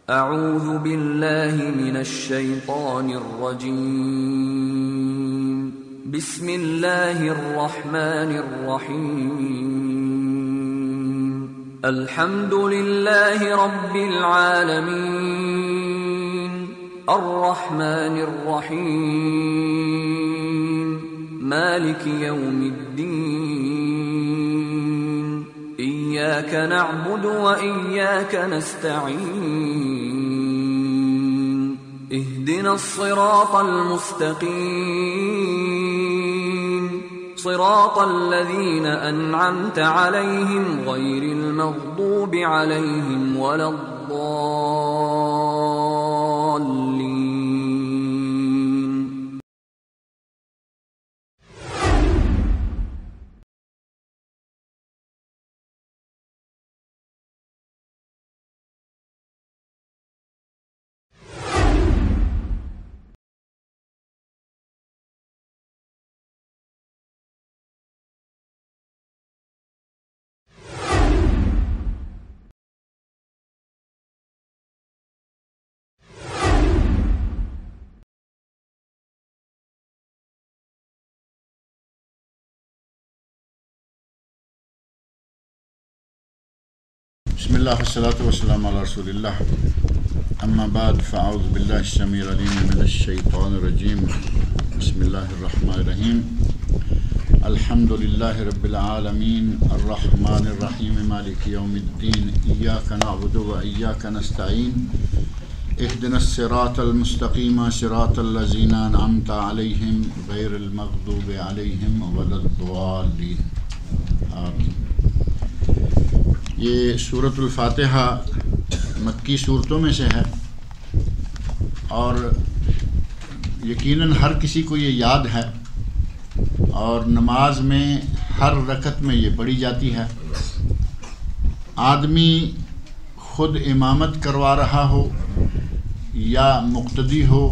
اعوذ باللہ من الشیطان الرجیم بسم اللہ الرحمن الرحیم الحمد للہ رب العالمین الرحمن الرحیم مالک یوم الدین إياك نعبد وإياك نستعين اهدنا الصراط المستقيم صراط الذين أنعمت عليهم غير المغضوب عليهم ولا الضالين. بسم اللہ والصلاة والسلام علی رسول اللہ اما بعد فاعوذ باللہ السمیع العلیم من الشیطان الرجیم بسم اللہ الرحمن الرحیم الحمد للہ رب العالمین الرحمن الرحیم مالک یوم الدین ایاک نعبد و ایاک نستعین اهدنا الصراط المستقیم صراط الذین انعمت علیہم غیر المغضوب علیہم ولا الضالین. آمین. یہ سورۃ الفاتحہ مکی صورتوں میں سے ہے اور یقیناً ہر کسی کو یہ یاد ہے اور نماز میں ہر رکعت میں یہ پڑھی جاتی ہے. آدمی خود امامت کروا رہا ہو یا مقتدی ہو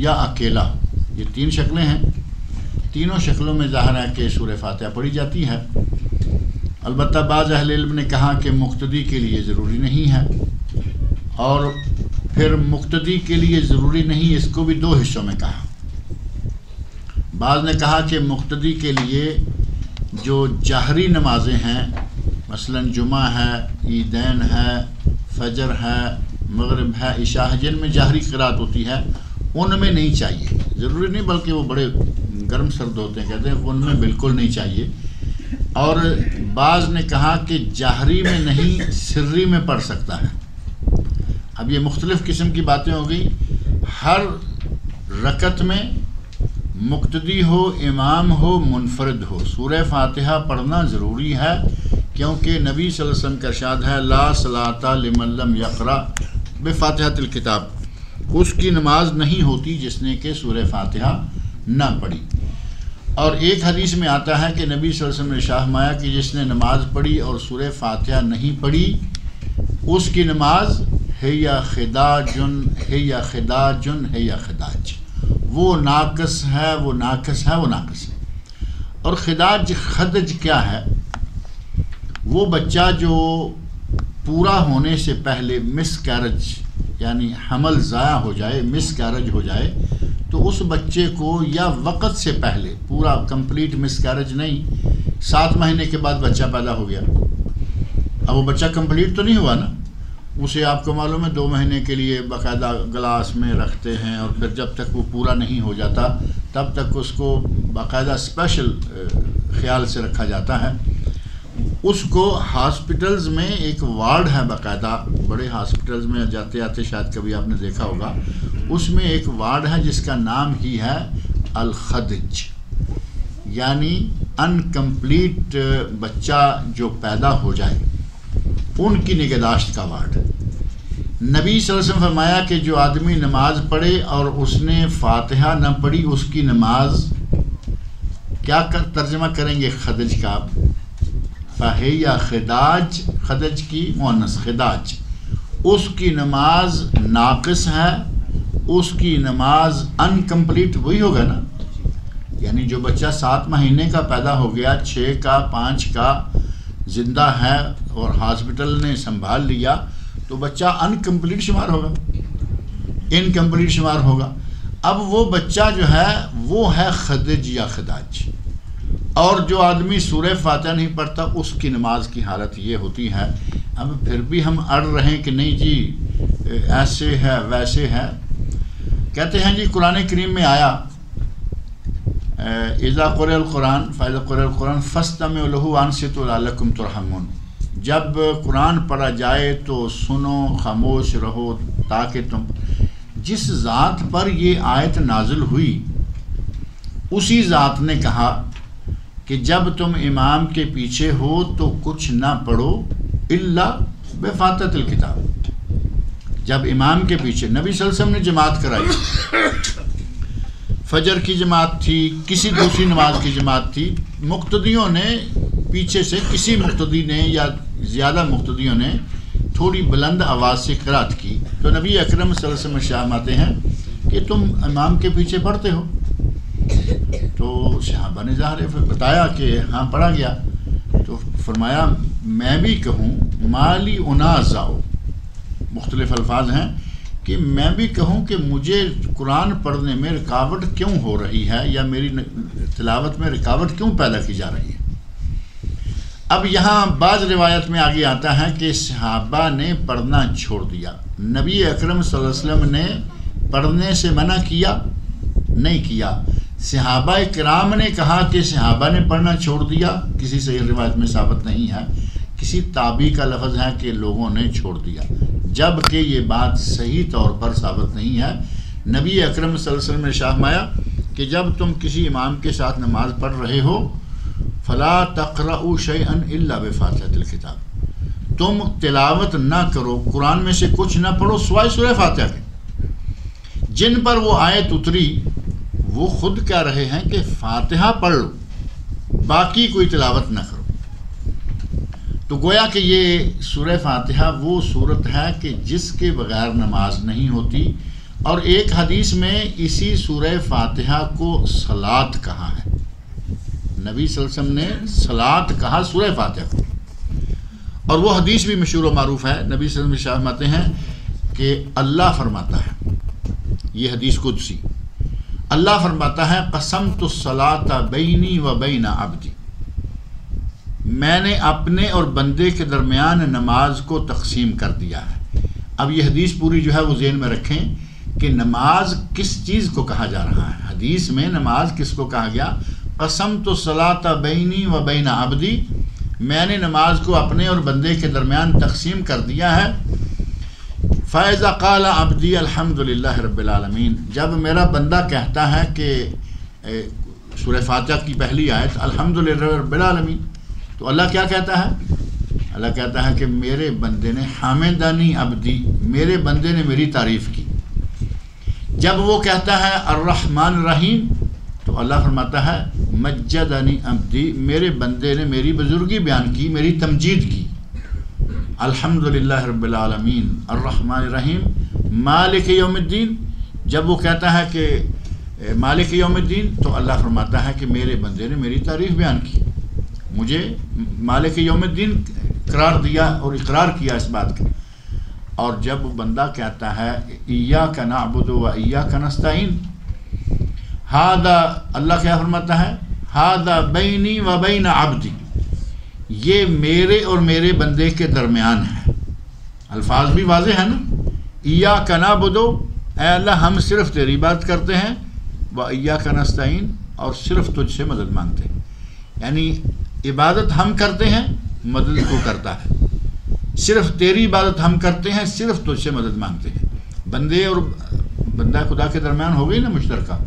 یا اکیلا ہو، یہ تین شکلیں ہیں. تینوں شکلوں میں ظاہر ہے کہ سورہ فاتحہ پڑھی جاتی ہے. البتہ بعض اہل علم نے کہا کہ مقتدی کے لیے ضروری نہیں ہے، اور پھر مقتدی کے لیے ضروری نہیں اس کو بھی دو حصوں میں کہا. بعض نے کہا کہ مقتدی کے لیے جو جہری نمازیں ہیں، مثلا جمعہ ہے، عیدین ہے، فجر ہے، مغرب ہے، عشاء ہے، جن میں جہری قرات ہوتی ہے ان میں نہیں چاہیے. ضروری نہیں بلکہ وہ بڑے گرم سرد ہوتے ہیں، کہتے ہیں ان میں بالکل نہیں چاہیے. اور بعض نے کہا کہ جہری میں نہیں سری میں پڑھ سکتا ہے. اب یہ مختلف قسم کی باتیں ہو گئی. ہر رکعت میں مقتدی ہو، امام ہو، منفرد ہو، سورہ فاتحہ پڑھنا ضروری ہے، کیونکہ نبی صلی اللہ علیہ وسلم کا ارشاد ہے لا صلاۃ لمن لم یقرأ بفاتحۃ الکتاب، اس کی نماز نہیں ہوتی جس نے کہ سورہ فاتحہ نہ پڑھی. اور ایک حدیث میں آتا ہے کہ نبی صلی اللہ علیہ وسلم نے ارشاد فرمایا کہ جس نے نماز پڑھی اور سورہ فاتحہ نہیں پڑھی اس کی نماز ہے یا خداجن ہے یا خداجن ہے یا خداج، وہ ناقص ہے، وہ ناقص ہے، وہ ناقص ہے. اور خدج کیا ہے؟ وہ بچہ جو پورا ہونے سے پہلے مس کیرج یعنی حمل ضائع ہو جائے، مس کیرج ہو جائے، تو اس بچے کو یا وقت سے پہلے، پورا کمپلیٹ مس کیرج نہیں، 7 مہینے کے بعد بچہ پیدا ہو گیا، اب وہ بچہ کمپلیٹ تو نہیں ہوا نا، اسے آپ کو معلوم ہے 2 مہینے کے لیے باقاعدہ گلاس میں رکھتے ہیں اور پھر جب تک وہ پورا نہیں ہو جاتا تب تک اس کو باقاعدہ اسپیشل خیال سے رکھا جاتا ہے. اس کو ہاسپٹلز میں ایک وارڈ ہے باقاعدہ، بڑے ہاسپٹلز میں جاتے آتے شاید کبھی آپ نے دیکھا ہوگا، اس میں ایک وارڈ ہے جس کا نام ہی ہے الخدج، یعنی انکمپلیٹ بچہ جو پیدا ہو جائے ان کی نگہداشت کا وارڈ. نبی صلی اللہ علیہ وسلم فرمایا کہ جو آدمی نماز پڑھے اور اس نے فاتحہ نہ پڑھی اس کی نماز کیا ترجمہ کریں گے خدج کا؟ فہیا خداج، خدج کی مؤنث خداج، اس کی نماز ناقص ہے، اس کی نماز انکمپلیٹ وہی ہوگا نا. یعنی جو بچہ 7 مہینے کا پیدا ہو گیا، 6 کا 5 کا زندہ ہے اور ہاسپٹل نے سنبھال لیا، تو بچہ انکمپلیٹ شمار ہوگا، انکمپلیٹ شمار ہوگا۔ اب وہ بچہ جو ہے وہ ہے خدج یا خداج، اور جو آدمی سورہ فاتحہ نہیں پڑھتا اس کی نماز کی حالت یہ ہوتی ہے۔ اب پھر بھی ہم اڑ رہے ہیں کہ نہیں جی ایسے ہے ویسے ہے، کہتے ہیں جی قرآن کریم میں آیا اذا قرئ القرآن فاذا قرئ القرآن فاستمعوا له وانصتوا لعلکم ترحمون، جب قرآن پڑھا جائے تو سنو، خاموش رہو تاکہ تم۔ جس ذات پر یہ آیت نازل ہوئی اسی ذات نے کہا کہ جب تم امام کے پیچھے ہو تو کچھ نہ پڑھو الا بفاتحۃ الکتاب۔ جب امام کے پیچھے، نبی صلی اللہ علیہ وسلم نے جماعت کرائی، فجر کی جماعت تھی، کسی دوسری نماز کی جماعت تھی، مقتدیوں نے پیچھے سے کسی مقتدی نے یا زیادہ مقتدیوں نے تھوڑی بلند آواز سے قرات کی تو نبی اکرم صلی اللہ علیہ وسلم شاماتے ہیں کہ تم امام کے پیچھے پڑھتے ہو؟ تو صحابہ نے ظاہر بتایا کہ ہاں پڑھا گیا، تو فرمایا میں بھی کہوں مالی انازعو، مختلف الفاظ ہیں کہ میں بھی کہوں کہ مجھے قرآن پڑھنے میں رکاوٹ کیوں ہو رہی ہے یا میری تلاوت میں رکاوٹ کیوں پیدا کی جا رہی ہے۔ اب یہاں بعض روایت میں آگے آتا ہے کہ صحابہ نے پڑھنا چھوڑ دیا، نبی اکرم صلی اللہ علیہ وسلم نے پڑھنے سے منع کیا نہیں کیا، صحابہ کرام نے کہا کہ صحابہ نے پڑھنا چھوڑ دیا، کسی صحیح روایت میں ثابت نہیں ہے، کسی تابعی کا لفظ ہے کہ لوگوں نے چھوڑ دیا، جبکہ یہ بات صحیح طور پر ثابت نہیں ہے۔ نبی اکرم صلی اللہ علیہ وسلم نے فرمایا کہ جب تم کسی امام کے ساتھ نماز پڑھ رہے ہو فلا تقرؤوا شیئا الا بفاتحۃ الکتاب، تم تلاوت نہ کرو، قرآن میں سے کچھ نہ پڑھو سوائے سورہ فاتحہ کے۔ جن پر وہ آیت اتری وہ خود کہہ رہے ہیں کہ فاتحہ پڑھ لو، باقی کوئی تلاوت نہ کرو۔ تو گویا کہ یہ سورہ فاتحہ وہ صورت ہے کہ جس کے بغیر نماز نہیں ہوتی، اور ایک حدیث میں اسی سورہ فاتحہ کو صلاۃ کہا ہے، نبی صلی اللہ علیہ وسلم نے صلاۃ کہا سورہ فاتحہ کو، اور وہ حدیث بھی مشہور و معروف ہے۔ نبی صلی اللہ علیہ وسلم فرماتے ہیں کہ اللہ فرماتا ہے، یہ حدیث قدسی، اللہ فرماتا ہے قسمت الصلاۃ بینی و بین عبدی، میں نے اپنے اور بندے کے درمیان نماز کو تقسیم کر دیا ہے۔ اب یہ حدیث پوری جو ہے وہ ذہن میں رکھیں کہ نماز کس چیز کو کہا جا رہا ہے۔ حدیث میں نماز کس کو کہا گیا؟ قسمت الصلاۃ بینی و بین عبدی، میں نے نماز کو اپنے اور بندے کے درمیان تقسیم کر دیا ہے۔ فَإِذَا قَالَ عَبْدِي الْحَمْدُ لِلَّهِ رَبِّ الْعَالَمِينَ، جب میرا بندہ کہتا ہے کہ سورہ فاتحہ کی پہلی آیت الحمد للہ رب العالمین، تو اللہ کیا کہتا ہے؟ اللہ کہتا ہے کہ میرے بندے نے حامدنی عبدی، میرے بندے نے میری تعریف کی۔ جب وہ کہتا ہے الرحمن الرحیم تو اللہ فرماتا ہے مجدنی عبدی، میرے بندے نے میری بزرگی بیان کی، میری تمجید کی۔ الحمد للہ رب العالمین الرحمن الرحیم مالک یوم الدین، جب وہ کہتا ہے کہ مالک یوم الدین تو اللہ فرماتا ہے کہ میرے بندے نے میری تعریف بیان کی، مجھے مالک یوم الدین قرار دیا اور اقرار کیا اس بات کا۔ اور جب بندہ کہتا ہے ایاک نعبد و ایاک نستعین، ہذا، اللہ کیا فرماتا ہے؟ ہذا بینی و بین عبدی، یہ میرے اور میرے بندے کے درمیان ہے۔ الفاظ بھی واضح ہیں نا، ایاک نعبد، اے اللہ ہم صرف تیری بات کرتے ہیں، و ایاک نستعین، اور صرف تجھ سے مدد مانگتے ہیں، یعنی عبادت ہم کرتے ہیں، مدد تو کرتا ہے، صرف تیری عبادت ہم کرتے ہیں، صرف تجھ سے مدد مانگتے ہیں۔ بندے اور بندہ خدا کے درمیان ہو گئی نا مشترکہ۔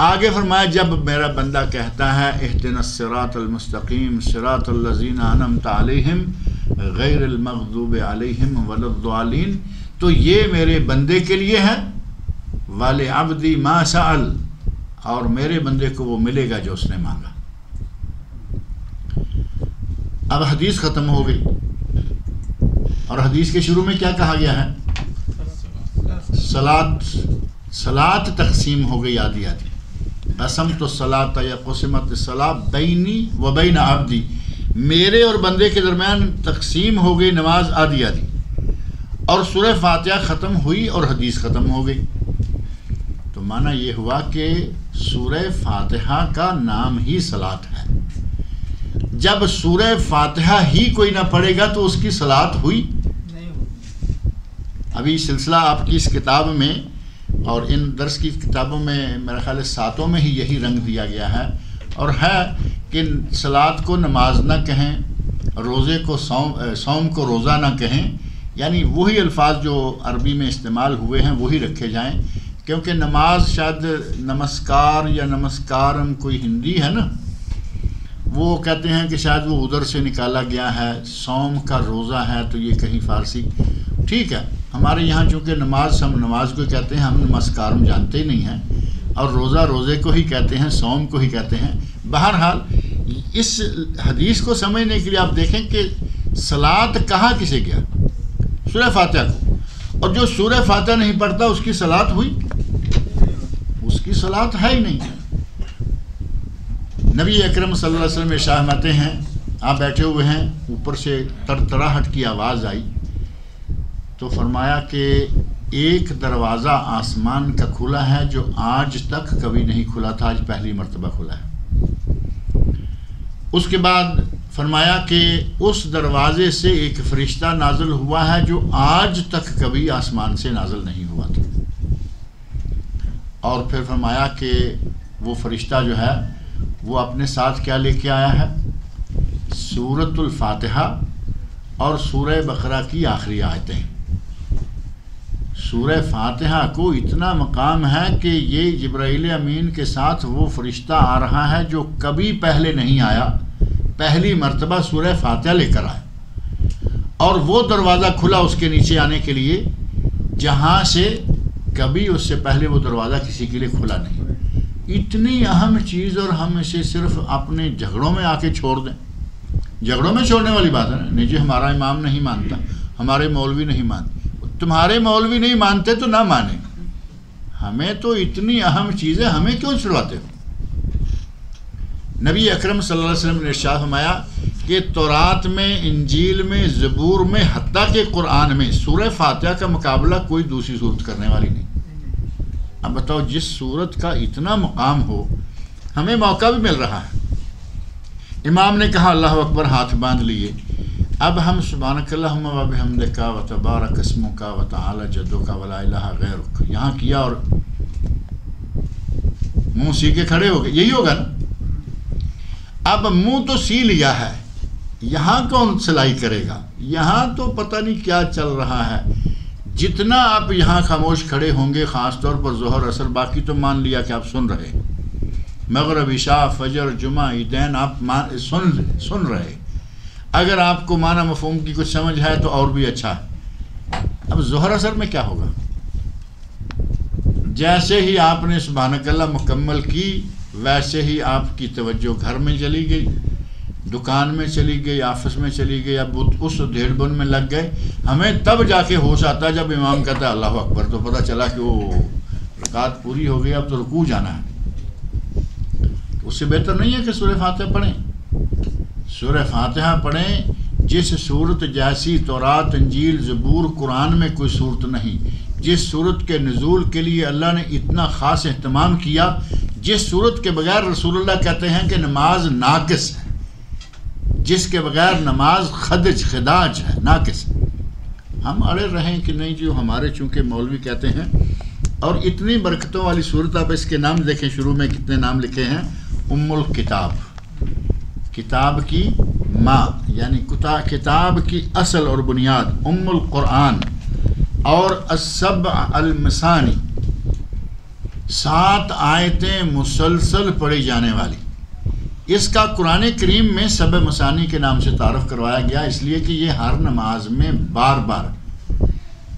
آگے فرمایا جب میرا بندہ کہتا ہے اہدنا الصراط المستقیم صراط الذین انعمت علیہم غیر المغضوب علیہم ولا الضالین، تو یہ میرے بندے کے لیے ہے، ولعبدی ما سأل، اور میرے بندے کو وہ ملے گا جو اس نے مانگا۔ اب حدیث ختم ہو گئی، اور حدیث کے شروع میں کیا کہا گیا ہے؟ صلاۃ تقسیم ہو گئی آدھی آدھی، قسمت الصلاۃ یا قسمت الصلاۃ بینی و بین عبدی، میرے اور بندے کے درمیان تقسیم ہو گئی نماز آدھی آدھی۔ اور سورہ فاتحہ ختم ہوئی اور حدیث ختم ہو گئی، تو معنی یہ ہوا کہ سورہ فاتحہ کا نام ہی صلاۃ ہے۔ جب سورہ فاتحہ ہی کوئی نہ پڑھے گا تو اس کی صلاۃ ہوئی نہیں۔ ابھی سلسلہ آپ کی اس کتاب میں اور ان درس کی کتابوں میں میرا خیال ہے 7 میں ہی یہی رنگ دیا گیا ہے، اور ہے کہ صلاۃ کو نماز نہ کہیں، روزے کو صوم کو روزہ نہ کہیں، یعنی وہی الفاظ جو عربی میں استعمال ہوئے ہیں وہی رکھے جائیں، کیونکہ نماز شاید نمسکار یا نمسکارم کوئی ہندی ہے نا، وہ کہتے ہیں کہ شاید وہ ادھر سے نکالا گیا ہے، صوم کا روزہ ہے تو یہ کہیں فارسی، ٹھیک ہے۔ ہمارے یہاں چونکہ نماز ہم نماز کو کہتے ہیں، ہم نمسکارم جانتے ہی نہیں ہیں، اور روزہ روزے کو ہی کہتے ہیں، صوم کو ہی کہتے ہیں۔ بہرحال اس حدیث کو سمجھنے کے لیے آپ دیکھیں کہ صلاۃ کہا کسے گیا؟ سورہ فاتحہ کو، اور جو سورہ فاتحہ نہیں پڑھتا اس کی صلاۃ ہوئی؟ اس کی صلاۃ ہے ہی نہیں۔ نبی اکرم صلی اللہ علیہ وسلم ارشاد فرماتے ہیں، آپ بیٹھے ہوئے ہیں، اوپر سے تڑتڑاہٹ کی آواز آئی تو فرمایا کہ ایک دروازہ آسمان کا کھلا ہے جو آج تک کبھی نہیں کھلا تھا، آج پہلی مرتبہ کھلا ہے۔ اس کے بعد فرمایا کہ اس دروازے سے ایک فرشتہ نازل ہوا ہے جو آج تک کبھی آسمان سے نازل نہیں ہوا تھا، اور پھر فرمایا کہ وہ فرشتہ جو ہے وہ اپنے ساتھ کیا لے کے آیا ہے؟ سورۃ الفاتحہ اور سورہ بقرہ کی آخری آیتیں۔ سورہ فاتحہ کو اتنا مقام ہے کہ یہ جبرائیل امین کے ساتھ وہ فرشتہ آ رہا ہے جو کبھی پہلے نہیں آیا، پہلی مرتبہ سورہ فاتحہ لے کر آئے، اور وہ دروازہ کھلا اس کے نیچے آنے کے لیے جہاں سے کبھی اس سے پہلے وہ دروازہ کسی کے لیے کھلا نہیں۔ اتنی اہم چیز اور ہم اسے صرف اپنے جھگڑوں میں آ کے چھوڑ دیں۔ جھگڑوں میں چھوڑنے والی بات ہے نا، نہیں جی ہمارا امام نہیں مانتا، ہمارے مولوی نہیں مانتے۔ تمہارے مولوی نہیں مانتے تو نہ مانیں، ہمیں تو اتنی اہم چیزیں ہمیں کیوں چھڑواتے ہو؟ نبی اکرم صلی اللہ علیہ وسلم نے ارشاد فرمایا کہ تورات میں، انجیل میں، زبور میں، حتیٰ کہ قرآن میں سورہ فاتحہ کا مقابلہ کوئی دوسری صورت کرنے والی نہیں۔ اب بتاؤ، جس صورت کا اتنا مقام ہو، ہمیں موقع بھی مل رہا ہے۔ امام نے کہا اللہ اکبر، ہاتھ باندھ لیے، اب ہم سبحانک اللہم و بحمدک و تبارک اسمک و تعالی جدک ولا الہ غیرک یہاں کیا اور منہ سی کے کھڑے ہو گئے، یہی ہوگا نا۔ اب منہ تو سی لیا ہے، یہاں کون سلائی کرے گا؟ یہاں تو پتہ نہیں کیا چل رہا ہے۔ جتنا آپ یہاں خاموش کھڑے ہوں گے، خاص طور پر ظہر اثر، باقی تو مان لیا کہ آپ سن رہے، مغرب عشاء فجر جمعہ عیدین آپ سن رہے۔ اگر آپ کو معنی مفہوم کی کچھ سمجھ ہے تو اور بھی اچھا ہے۔ اب ظہر اثر میں کیا ہوگا؟ جیسے ہی آپ نے سبحانک اللہ مکمل کی، ویسے ہی آپ کی توجہ گھر میں چلی گئی، دکان میں چلی گئی، آفس میں چلی گئی، اب اس دھیڑ بن میں لگ گئے۔ ہمیں تب جا کے ہوش آتا ہے جب امام کہتا ہے اللہ اکبر، تو پتہ چلا کہ وہ رکعت پوری ہو گئی، اب تو رکوع جانا ہے۔ اس سے بہتر نہیں ہے کہ سورہ فاتحہ پڑھیں؟ سورہ فاتحہ پڑھیں، جس صورت جیسی تورات، انجیل، زبور، قرآن میں کوئی صورت نہیں، جس صورت کے نزول کے لیے اللہ نے اتنا خاص اہتمام کیا، جس صورت کے بغیر رسول اللہ کہتے ہیں کہ نماز ناقص ہے، جس کے بغیر نماز خداج ہے، ناقص ہے۔ ہم اڑے رہیں کہ نہیں جی ہمارے چونکہ مولوی کہتے ہیں، اور اتنی برکتوں والی صورت، آپ اس کے نام دیکھیں، شروع میں کتنے نام لکھے ہیں؟ ام الکتاب، کتاب کی ماں، یعنی کتاب کی اصل اور بنیاد، ام القرآن، اور السبع المثانی، 7 آیتیں مسلسل پڑھی جانے والی۔ اس کا قرآن کریم میں سبع مثانی کے نام سے تعارف کروایا گیا، اس لیے کہ یہ ہر نماز میں بار بار۔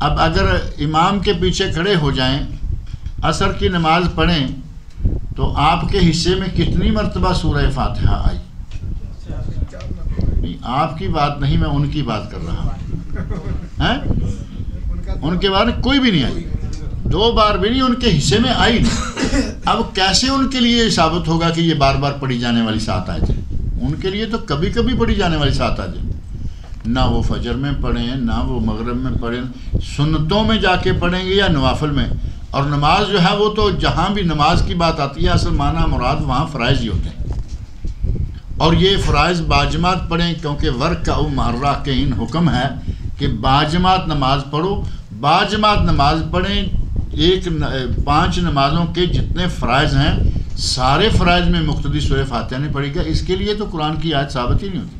اب اگر امام کے پیچھے کھڑے ہو جائیں، عصر کی نماز پڑھیں، تو آپ کے حصے میں کتنی مرتبہ سورہ فاتحہ آئی؟ آپ کی بات نہیں، میں ان کی بات کر رہا ہوں۔ ان کے بعد کوئی بھی نہیں آئی، 2 بار بھی نہیں، ان کے حصے میں آئی نہیں۔ اب کیسے ان کے لیے ثابت ہوگا کہ یہ بار بار پڑھی جانے والی 7 آیتیں؟ ان کے لیے تو کبھی کبھی پڑھی جانے والی 7 آیتیں۔ نہ وہ فجر میں پڑھیں نہ وہ مغرب میں پڑھیں، سنتوں میں جا کے پڑھیں گے یا نوافل میں. اور نماز جو ہے وہ تو جہاں بھی نماز کی بات آتی ہے اصل معنی مراد وہاں فرائض ہی ہوتے ہیں، اور یہ فرائض باجماعت پڑھیں، کیونکہ ورکعوا مع الراکعین حکم ہے کہ باجماعت نماز پڑھو. باجماعت نماز پڑھیں، 5 نمازوں کے جتنے فرائض ہیں سارے فرائض میں مقتدی سورہ فاتحہ نہیں پڑھی گا. اس کے لیے تو قرآن کی آیت ثابت ہی نہیں ہوتی.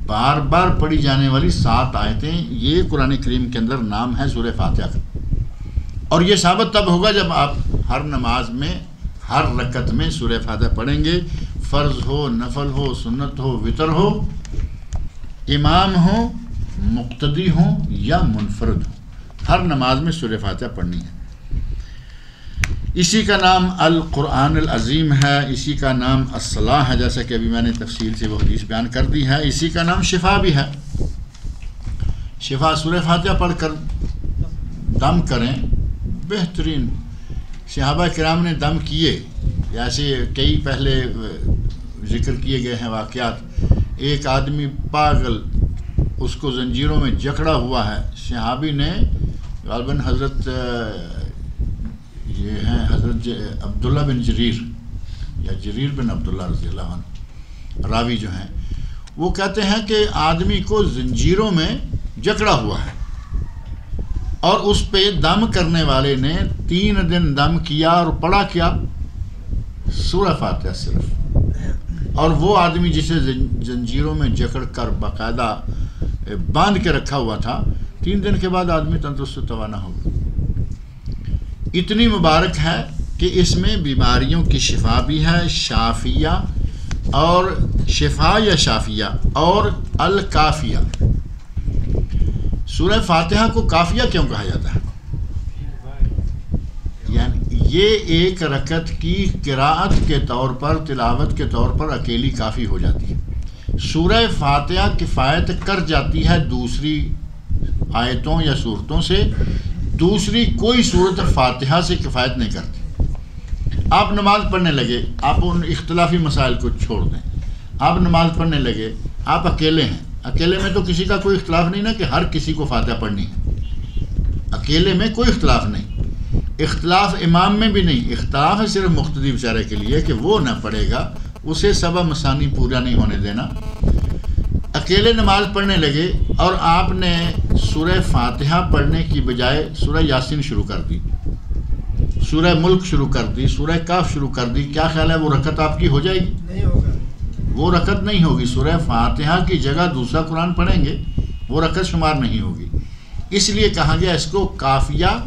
بار بار پڑھی جانے والی 7 آیتیں، یہ قرآن کریم کے اندر نام ہے سورہ فاتحہ کا. اور یہ ثابت تب ہوگا جب آپ ہر نماز میں ہر رکعت میں سورہ فاتحہ پڑھیں گے، فرض ہو، نفل ہو، سنت ہو، وتر ہو، امام ہو، مقتدی ہو یا منفرد ہو، ہر نماز میں سورہ فاتحہ پڑھنی ہے. اسی کا نام القرآن العظیم ہے، اسی کا نام الصلاح ہے، جیسا کہ ابھی میں نے تفصیل سے وہ حدیث بیان کر دی ہے. اسی کا نام شفا بھی ہے. شفا سورہ فاتحہ پڑھ کر دم کریں، بہترین. صحابہ کرام نے دم کیے، ایسے کئی پہلے ذکر کیے گئے ہیں واقعات. ایک آدمی پاگل، اس کو زنجیروں میں جکڑا ہوا ہے، صحابی نے غالباً حضرت یہ ہیں حضرت عبداللہ بن جریر یا جریر بن عبداللہ رضی اللہ عنہ راوی جو ہیں، وہ کہتے ہیں کہ آدمی کو زنجیروں میں جکڑا ہوا ہے اور اس پہ دم کرنے والے نے 3 دن دم کیا اور پڑھا کیا؟ سورہ فاتحہ صرف. اور وہ آدمی جسے زنجیروں میں جکڑ کر باقاعدہ باندھ کے رکھا ہوا تھا، 3 دن کے بعد آدمی تندرست و توانا ہو گیا. اتنی مبارک ہے کہ اس میں بیماریوں کی شفا بھی ہے، شافیہ اور شفا یا شافیہ اور الکافیہ. سورہ فاتحہ کو کافیہ کیوں کہا جاتا ہے؟ یعنی یہ ایک رکعت کی قراءت کے طور پر، تلاوت کے طور پر اکیلی کافی ہو جاتی ہے. سورہ فاتحہ کفایت کر جاتی ہے دوسری آیتوں یا صورتوں سے، دوسری کوئی صورت فاتحہ سے کفایت نہیں کرتی. آپ نماز پڑھنے لگے، آپ ان اختلافی مسائل کو چھوڑ دیں، آپ نماز پڑھنے لگے، آپ اکیلے ہیں، اکیلے میں تو کسی کا کوئی اختلاف نہیں نا کہ ہر کسی کو فاتحہ پڑھنی ہے، اکیلے میں کوئی اختلاف نہیں. اختلاف امام میں بھی نہیں، اختلاف ہے صرف مقتدی بیچارے کے لیے کہ وہ نہ پڑھے گا، اسے سبع مثانی پورا نہیں ہونے دینا. اکیلے نماز پڑھنے لگے اور آپ نے سورہ فاتحہ پڑھنے کی بجائے سورہ یاسین شروع کر دی، سورہ ملک شروع کر دی، سورہ کاف شروع کر دی. کیا خیال ہے وہ رکعت آپ کی ہو جائے گی؟ نہیں ہوگا، وہ رکعت نہیں ہوگی. سورہ فاتحہ کی جگہ دوسرا قرآن پڑھیں گے، وہ رکعت شمار نہیں ہوگی. اس لیے کہا گیا اس کو کافیہ،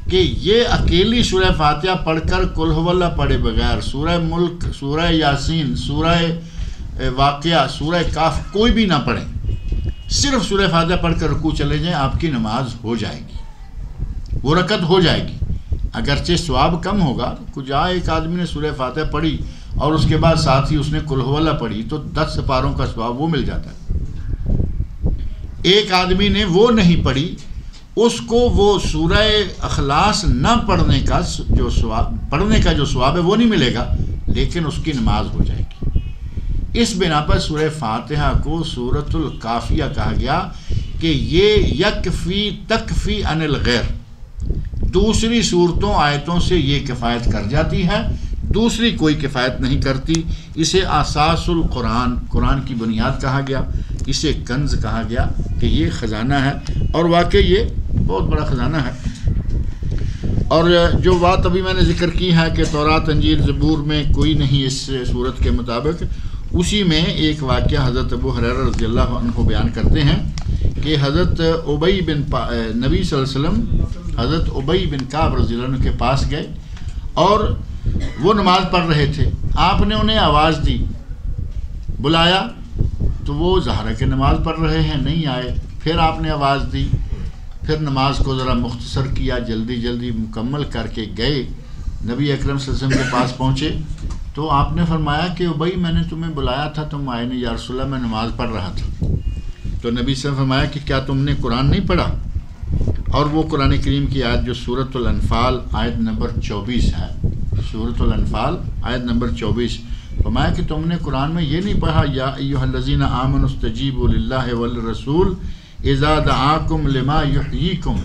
کہ یہ اکیلی سورہ فاتحہ پڑھ کر قل هو اللہ پڑھے بغیر سورہ ملک، سورہ یاسین، سورہ واقعہ، سورہ کاف کوئی بھی نہ پڑھیں، صرف سورہ فاتحہ پڑھ کر رکوع چلے جائیں، آپ کی نماز ہو جائے گی، وہ رکعت ہو جائے گی. اگرچہ ثواب کم ہوگا، کچھ ایک آدمی نے سورہ فاتحہ پڑھی اور اس کے بعد ساتھ ہی اس نے قل هو اللہ پڑھی تو 10 سپاروں کا ثواب وہ مل جاتا ہے. ایک آدمی نے وہ نہیں پڑھی، اس کو وہ سورہ اخلاص نہ پڑھنے کا جو ثواب ہے وہ نہیں ملے گا، لیکن اس کی نماز ہو جائے گی. اس بنا پر سورہ فاتحہ کو سورۃ الکافیہ کہا گیا کہ یہ یکفی تکفی عن الغیر، دوسری صورتوں آیتوں سے یہ کفایت کر جاتی ہے، دوسری کوئی کفایت نہیں کرتی. اسے اساس القرآن، قرآن کی بنیاد کہا گیا، اسے کنز کہا گیا کہ یہ خزانہ ہے، اور واقعی یہ بہت بڑا خزانہ ہے. اور جو بات ابھی میں نے ذکر کی ہے کہ تورات، انجیل، زبور میں کوئی نہیں اس صورت کے مطابق، اسی میں ایک واقعہ حضرت ابو ہریرہ رضی اللہ عنہ بیان کرتے ہیں کہ حضرت ابی بن نبی صلی اللہ علیہ وسلم حضرت ابی بن کعب رضی اللہ عنہ کے پاس گئے اور وہ نماز پڑھ رہے تھے. آپ نے انہیں آواز دی، بلایا تو وہ ظاہر ہے کہ نماز پڑھ رہے ہیں، نہیں آئے. پھر آپ نے آواز دی، پھر نماز کو ذرا مختصر کیا، جلدی جلدی مکمل کر کے گئے. نبی اکرم صلی اللہ علیہ وسلم کے پاس پہنچے تو آپ نے فرمایا کہ بھائی میں نے تمہیں بلایا تھا، تم آئے نہیں. یا رسول اللہ میں نماز پڑھ رہا تھا. تو نبی صلی اللہ علیہ وسلم فرمایا کہ کیا تم نے قرآن نہیں پڑھا؟ اور وہ قرآن کریم کی آیت جو سورۃ الانفال آیت نمبر 24 ہے، سورۃ الانفال آیت نمبر 24، فرمایا کہ تم نے قرآن میں یہ نہیں پڑھا یا ایھا الذین آمنوا استجیبوا للہ والرسول اذا دعاکم لما یحییکم،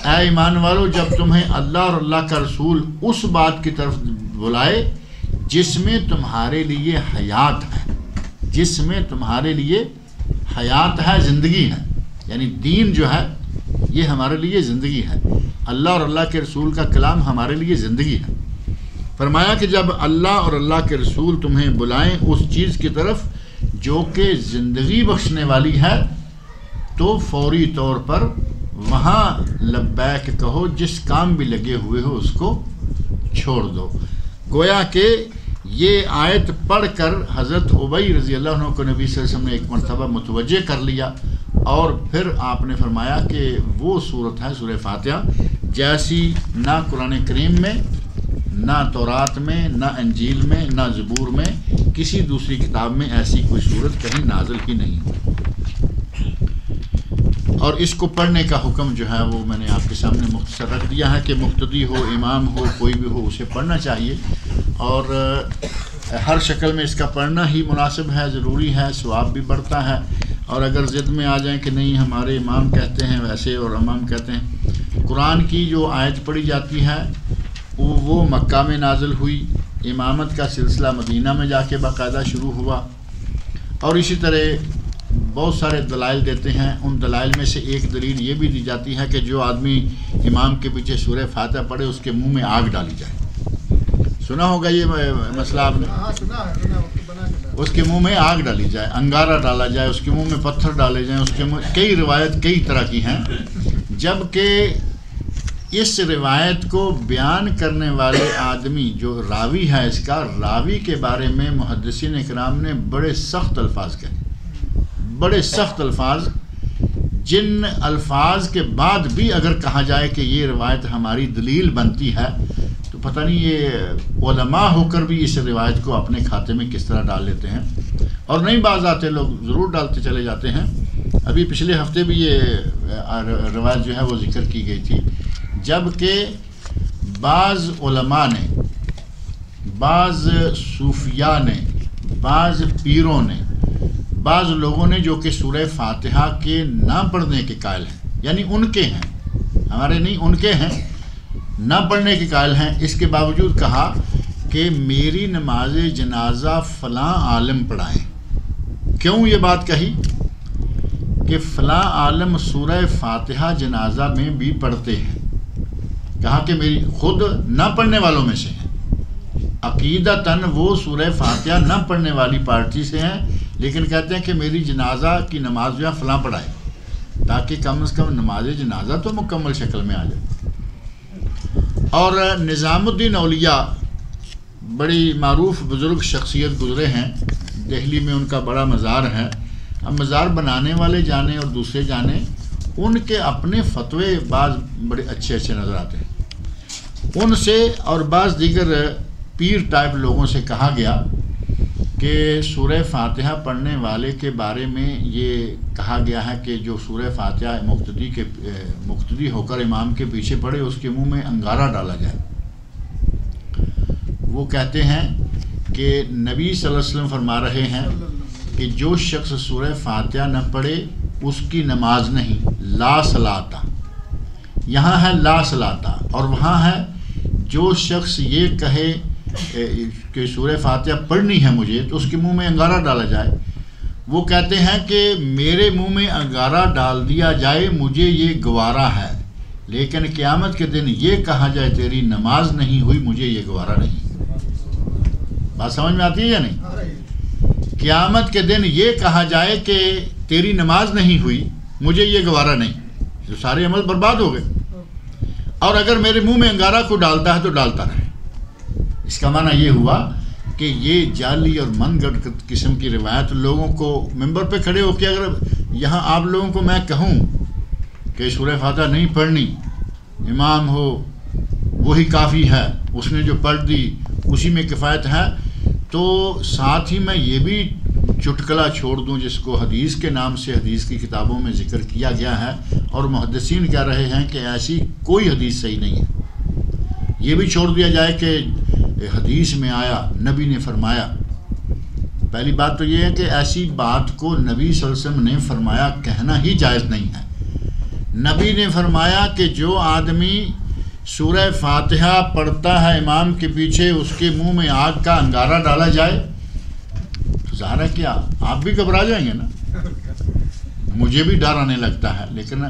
اے ایمان والو جب تمہیں اللہ اور اللہ کا رسول اس بات کی طرف بلائے جس میں تمہارے لیے حیات ہے، جس میں تمہارے لیے حیات ہے، زندگی ہے، یعنی دین جو ہے یہ ہمارے لیے زندگی ہے، اللہ اور اللہ کے رسول کا کلام ہمارے لیے زندگی ہے۔ فرمایا کہ جب اللہ اور اللہ کے رسول تمہیں بلائیں اس چیز کی طرف جو کہ زندگی بخشنے والی ہے تو فوری طور پر وہاں لبیک کہو، جس کام بھی لگے ہوئے ہو اس کو چھوڑ دو۔ گویا کہ یہ آیت پڑھ کر حضرت ابی رضی اللہ عنہ کو نبی صلی اللہ علیہ وسلم نے ایک مرتبہ متوجہ کر لیا، اور پھر آپ نے فرمایا کہ وہ صورت ہے سورہ فاتحہ جیسی نہ قرآن کریم میں، نہ تورات میں، نہ انجیل میں، نہ زبور میں، کسی دوسری کتاب میں ایسی کوئی صورت کہیں نازل ہی نہیں ہوئی۔ اور اس کو پڑھنے کا حکم جو ہے وہ میں نے آپ کے سامنے مختصر رکھ دیا ہے کہ مقتدی ہو، امام ہو، کوئی بھی ہو، اسے پڑھنا چاہیے، اور ہر شکل میں اس کا پڑھنا ہی مناسب ہے، ضروری ہے، ثواب بھی بڑھتا ہے۔ اور اگر ضد میں آ جائیں کہ نہیں ہمارے امام کہتے ہیں ویسے اور امام کہتے ہیں، قرآن کی جو آیت پڑھی جاتی ہے وہ مکہ میں نازل ہوئی، امامت کا سلسلہ مدینہ میں جا کے باقاعدہ شروع ہوا، اور اسی طرح بہت سارے دلائل دیتے ہیں۔ ان دلائل میں سے ایک دلیل یہ بھی دی جاتی ہے کہ جو آدمی امام کے پیچھے سورہ فاتحہ پڑھے اس کے منہ میں آگ ڈالی جائے۔ سنا ہوگا یہ مسئلہ آپ نے، اس کے منہ میں آگ ڈالی جائے، انگارہ ڈالا جائے، اس کے منہ میں پتھر ڈالے جائیں، اس کے منہ، کئی روایت کئی طرح کی ہیں، جبکہ اس روایت کو بیان کرنے والے آدمی جو راوی ہے، اس کا راوی کے بارے میں محدثین اکرام نے بڑے سخت الفاظ کہے، بڑے سخت الفاظ، جن الفاظ کے بعد بھی اگر کہا جائے کہ یہ روایت ہماری دلیل بنتی ہے تو پتہ نہیں یہ علماء ہو کر بھی اس روایت کو اپنے کھاتے میں کس طرح ڈال لیتے ہیں، اور نہیں بعض آتے لوگ ضرور ڈالتے چلے جاتے ہیں۔ ابھی پچھلے ہفتے بھی یہ روایت جو ہے وہ ذکر کی گئی تھی، جبکہ بعض علماء نے، بعض صوفیاء نے، بعض پیروں نے، بعض لوگوں نے جو کہ سورہ فاتحہ کے نہ پڑھنے کے قائل ہیں، یعنی ان کے ہیں، ہمارے نہیں، ان کے ہیں، نہ پڑھنے کے قائل ہیں، اس کے باوجود کہا کہ میری نماز جنازہ فلاں عالم پڑھائیں۔ کیوں یہ بات کہی؟ کہ فلاں عالم سورہ فاتحہ جنازہ میں بھی پڑھتے ہیں، کہا کہ میری خود نہ پڑھنے والوں میں سے ہیں، عقیدتاً وہ سورہ فاتحہ نہ پڑھنے والی پارٹی سے ہیں، لیکن کہتے ہیں کہ میری جنازہ کی نماز جو ہے فلاں پڑھائے، تاکہ کم از کم نماز جنازہ تو مکمل شکل میں آ جائے۔ اور نظام الدین اولیاء بڑی معروف بزرگ شخصیت گزرے ہیں، دہلی میں ان کا بڑا مزار ہے، اب مزار بنانے والے جانے اور دوسرے جانے، ان کے اپنے فتوے بعض بڑے اچھے اچھے نظر آتے ہیں۔ ان سے اور بعض دیگر پیر ٹائپ لوگوں سے کہا گیا کہ سورہ فاتحہ پڑھنے والے کے بارے میں یہ کہا گیا ہے کہ جو سورہ فاتحہ مقتدی ہو کر امام کے پیچھے پڑھے اس کے منہ میں انگارہ ڈالا جائے۔ وہ کہتے ہیں کہ نبی صلی اللہ علیہ وسلم فرما رہے ہیں کہ جو شخص سورہ فاتحہ نہ پڑھے اس کی نماز نہیں، لا صلاۃ، یہاں ہے لا صلاۃ، اور وہاں ہے جو شخص یہ کہے کہ سورہ فاتحہ پڑھنی ہے مجھے تو اس کے منہ میں انگارہ ڈالا جائے۔ وہ کہتے ہیں کہ میرے منہ میں انگارہ ڈال دیا جائے مجھے یہ گوارا ہے، لیکن قیامت کے دن یہ کہا جائے تیری نماز نہیں ہوئی، مجھے یہ گوارا نہیں۔ بات سمجھ میں آتی ہے یا نہیں؟ قیامت کے دن یہ کہا جائے کہ تیری نماز نہیں ہوئی، مجھے یہ گوارا نہیں، تو سارے عمل برباد ہو گئے۔ اور اگر میرے منہ میں انگارہ کو ڈالتا ہے تو ڈالتا رہے۔ اس کا معنی یہ ہوا کہ یہ جعلی اور من گھڑت قسم کی روایت لوگوں کو ممبر پہ کھڑے ہو کے اگر یہاں آپ لوگوں کو میں کہوں کہ سورہ فاتحہ نہیں پڑھنی، امام ہو وہی کافی ہے، اس نے جو پڑھ دی اسی میں کفایت ہے، تو ساتھ ہی میں یہ بھی چٹکلا چھوڑ دوں جس کو حدیث کے نام سے حدیث کی کتابوں میں ذکر کیا گیا ہے، اور محدثین کہہ رہے ہیں کہ ایسی کوئی حدیث صحیح نہیں ہے، یہ بھی چھوڑ دیا جائے کہ حدیث میں آیا، نبی نے فرمایا. پہلی بات تو یہ ہے کہ ایسی بات کو نبی صلی اللہ علیہ وسلم نے فرمایا کہنا ہی جائز نہیں ہے. نبی نے فرمایا کہ جو آدمی سورہ فاتحہ پڑھتا ہے امام کے پیچھے، اس کے منہ میں آگ کا انگارہ ڈالا جائے تو ظاہر ہے کیا آپ بھی گھبرا جائیں گے نا. مجھے بھی ڈر آنے لگتا ہے، لیکن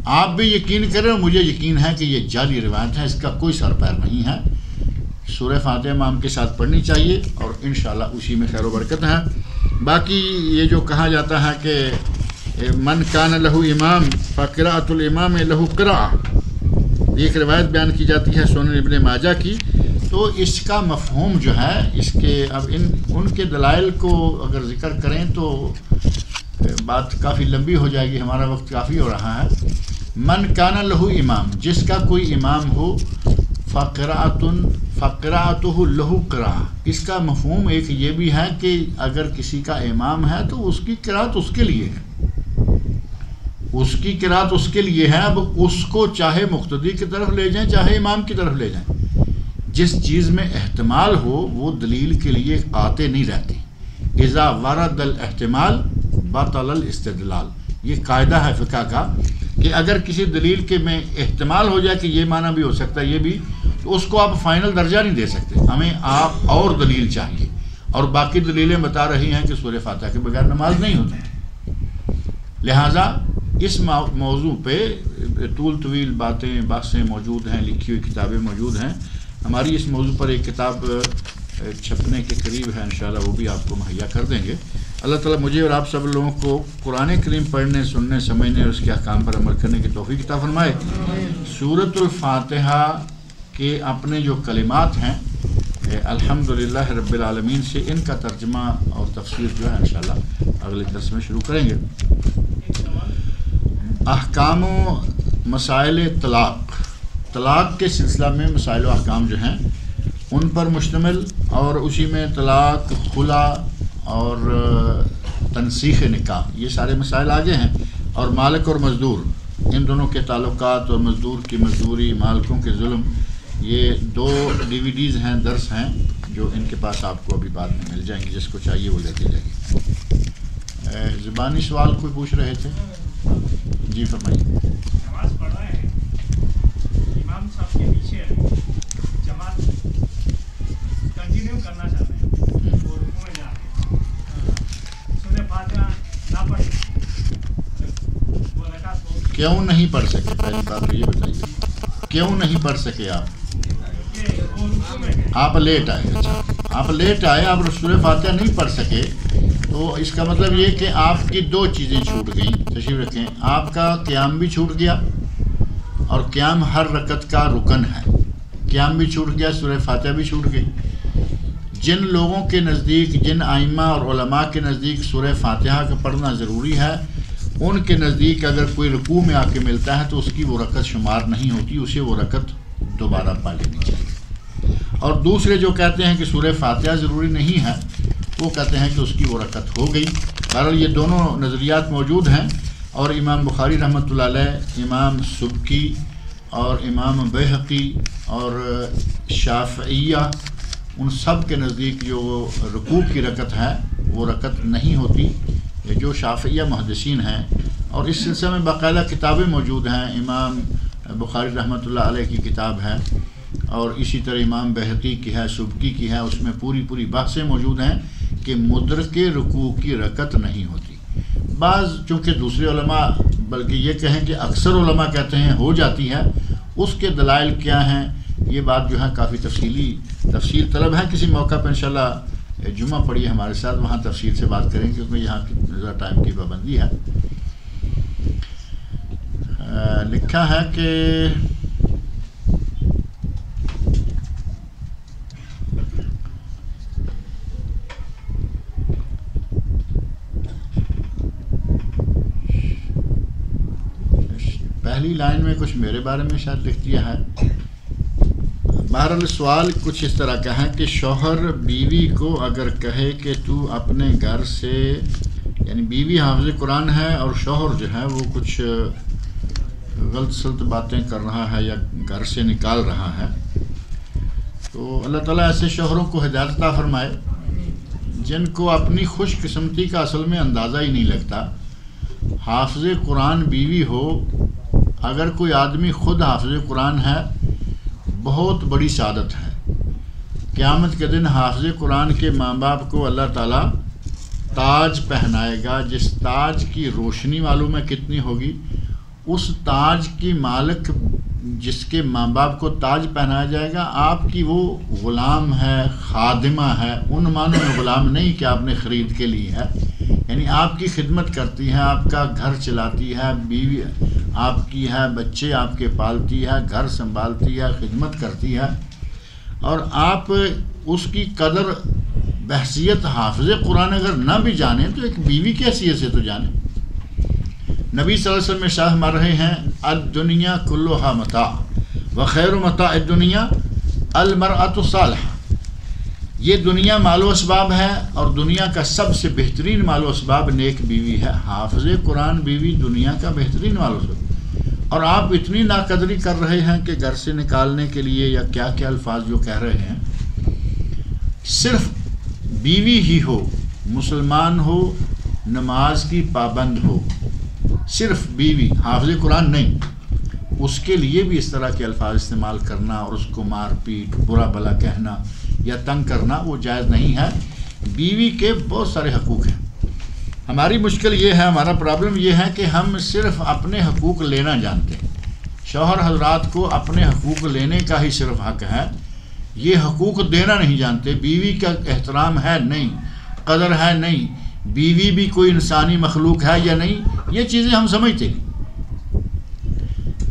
آپ بھی یقین کریں اور مجھے یقین ہے کہ یہ جعلی روایت ہے، اس کا کوئی سر پیر نہیں ہے. سورہ فاتحہ امام کے ساتھ پڑھنی چاہیے اور انشاءاللہ اسی میں خیر و برکت ہے. باقی یہ جو کہا جاتا ہے کہ من کان لہ امام فقراۃ الامام لہ قراءۃ، ایک روایت بیان کی جاتی ہے سنن ابن ماجہ کی، تو اس کا مفہوم جو ہے اس کے اب ان کے دلائل کو اگر ذکر کریں تو بات کافی لمبی ہو جائے گی، ہمارا وقت کافی ہو رہا ہے. من کان لہ امام، جس کا کوئی امام ہو، فقراءتہ لہ قراءۃ، اس کا مفہوم ایک یہ بھی ہے کہ اگر کسی کا امام ہے تو اس کی قراءت اس کے لیے ہے، اس کی قراءت اس کے لیے ہے. اب اس کو چاہے مقتدی کی طرف لے جائیں چاہے امام کی طرف لے جائیں، جس چیز میں احتمال ہو وہ دلیل کے لیے قاطع نہیں رہتی. اذا ورد الاحتمال بطل الاستدلال، یہ قاعدہ ہے فقہ کا کہ اگر کسی دلیل کے میں احتمال ہو جائے کہ یہ معنی بھی ہو سکتا ہے یہ بھی، تو اس کو آپ فائنل درجہ نہیں دے سکتے. ہمیں آپ اور دلیل چاہیے، اور باقی دلیلیں بتا رہی ہیں کہ سورہ فاتحہ کے بغیر نماز نہیں ہوتی. لہٰذا اس موضوع پہ طویل باتیں موجود ہیں، لکھی ہوئی کتابیں موجود ہیں. ہماری اس موضوع پر ایک کتاب چھپنے کے قریب ہے، انشاءاللہ وہ بھی آپ کو مہیا کر دیں گے. اللہ تعالیٰ مجھے اور آپ سب لوگوں کو قرآن کریم پڑھنے، سننے، سمجھنے اور اس کے احکام پر عمل کرنے کی توفیق عطا فرمائے. سورۃ الفاتحہ کے اپنے جو کلمات ہیں الحمدللہ رب العالمین سے، ان کا ترجمہ اور تفسیر جو ہے انشاءاللہ اگلے درس میں شروع کریں گے. احکام و مسائل طلاق کے سلسلہ میں مسائل و احکام جو ہیں ان پر مشتمل، اور اسی میں طلاق، خلا اور تنسیخ نکاح، یہ سارے مسائل آگے ہیں. اور مالک اور مزدور، ان دونوں کے تعلقات اور مزدور کی مزدوری، مالکوں کے ظلم، یہ 2 DVDs ہیں، درس ہیں جو ان کے پاس آپ کو ابھی بعد میں مل جائیں گے. جس کو چاہیے وہ لیتے جائیے. زبانی سوال کوئی پوچھ رہے تھے؟ جی فرمائیے. نماز پڑھ رہے ہیں، امام صاحب کے پیچھے جماعت کنٹینیو کرنا چاہتے ہیں، وہ رکوع میں جا کے سورہ فاتحہ نہ پڑھ، وہ رکعت ہو، کیوں نہیں پڑھ سکے؟ پہلی بات تو یہ بتائیے، کیوں نہیں پڑھ سکے آپ لیٹ آئے. اچھا آپ لیٹ آئے، آپ سورہ فاتحہ نہیں پڑھ سکے، تو اس کا مطلب یہ کہ آپ کی 2 چیزیں چھوٹ گئیں. تشریف رکھیں، آپ کا قیام بھی چھوٹ گیا، اور قیام ہر رکعت کا رکن ہے. قیام بھی چھوٹ گیا، سورہ فاتحہ بھی چھوٹ گئی. جن لوگوں کے نزدیک، جن ائمہ اور علماء کے نزدیک سورہ فاتحہ کا پڑھنا ضروری ہے، ان کے نزدیک اگر کوئی رکوع میں آ کے ملتا ہے تو اس کی وہ رکعت شمار نہیں ہوتی، اسے وہ رکعت دوبارہ پا لینی چاہیے. اور دوسرے جو کہتے ہیں کہ سورہ فاتحہ ضروری نہیں ہے، وہ کہتے ہیں کہ اس کی وہ رکعت ہو گئی. بہرحال یہ دونوں نظریات موجود ہیں، اور امام بخاری رحمۃ اللہ علیہ، امام سبکی اور امام بیہقی اور شافعیہ، ان سب کے نزدیک جو رکوع کی رکعت ہے وہ رکعت نہیں ہوتی. جو شافعیہ محدثین ہیں، اور اس سلسلے میں باقاعدہ کتابیں موجود ہیں. امام بخاری رحمۃ اللہ علیہ کی کتاب ہے، اور اسی طرح امام بیہقی کی ہے، سبکی کی ہے. اس میں پوری بحثیں موجود ہیں کہ مدرک رکوع کی رکعت نہیں ہوتی. بعض چونکہ دوسرے علماء، بلکہ یہ کہیں کہ اکثر علماء کہتے ہیں ہو جاتی ہے. اس کے دلائل کیا ہیں، یہ بات جو ہے کافی تفصیل طلب ہے. کسی موقع پہ انشاءاللہ جمعہ پڑھیے ہمارے ساتھ، وہاں تفصیل سے بات کریں، کیونکہ یہاں ذرا ٹائم کی پابندی ہے. لکھا ہے کہ پہلی لائن میں کچھ میرے بارے میں شاید لکھ دیا ہے. بہرحال سوال کچھ اس طرح کا ہے کہ شوہر بیوی کو اگر کہے کہ تو اپنے گھر سے، یعنی بیوی حافظ قرآن ہے اور شوہر جو ہے وہ کچھ غلط سلط باتیں کر رہا ہے یا گھر سے نکال رہا ہے، تو اللہ تعالیٰ ایسے شوہروں کو ہدایت عطا فرمائے جن کو اپنی خوش قسمتی کا اصل میں اندازہ ہی نہیں لگتا. حافظ قرآن بیوی ہو، اگر کوئی آدمی خود حافظ قرآن ہے بہت بڑی سعادت ہے. قیامت کے دن حافظ قرآن کے ماں باپ کو اللہ تعالیٰ تاج پہنائے گا، جس تاج کی روشنی معلوم ہے کتنی ہوگی. اس تاج کی مالک جس کے ماں باپ کو تاج پہنایا جائے گا، آپ کی وہ غلام ہے، خادمہ ہے، ان معنوں میں غلام نہیں کہ آپ نے خرید کے لی ہے، یعنی آپ کی خدمت کرتی ہے، آپ کا گھر چلاتی ہے، بیوی آپ کی ہے، بچے آپ کے پالتی ہے، گھر سنبھالتی ہے، خدمت کرتی ہے، اور آپ اس کی قدر بحثیت حافظ قرآن اگر نہ بھی جانیں تو ایک بیوی کی حیثیت سے تو جانیں. نبی صلی اللہ علیہ وسلم ارشاد فرما رہے ہیں الدنیا کلھا متاع وخیر متاع الدنیا المرأۃ الصالحہ. یہ دنیا مال و اسباب ہے اور دنیا کا سب سے بہترین مال و اسباب نیک بیوی ہے. حافظ قرآن بیوی دنیا کا بہترین مال و اسباب. اور آپ اتنی ناقدری کر رہے ہیں کہ گھر سے نکالنے کے لیے یا کیا کیا الفاظ جو کہہ رہے ہیں. صرف بیوی ہی ہو، مسلمان ہو، نماز کی پابند ہو، صرف بیوی، حافظ قرآن نہیں، اس کے لیے بھی اس طرح کے الفاظ استعمال کرنا اور اس کو مار پیٹ، برا بھلا کہنا یا تنگ کرنا وہ جائز نہیں ہے. بیوی کے بہت سارے حقوق ہیں. ہماری مشکل یہ ہے، ہمارا پرابلم یہ ہے کہ ہم صرف اپنے حقوق لینا جانتے ہیں. شوہر حضرات کو اپنے حقوق لینے کا ہی صرف حق ہے، یہ حقوق دینا نہیں جانتے. بیوی کا احترام ہے نہیں، قدر ہے نہیں، بیوی بھی کوئی انسانی مخلوق ہے یا نہیں، یہ چیزیں ہم سمجھتے نہیں.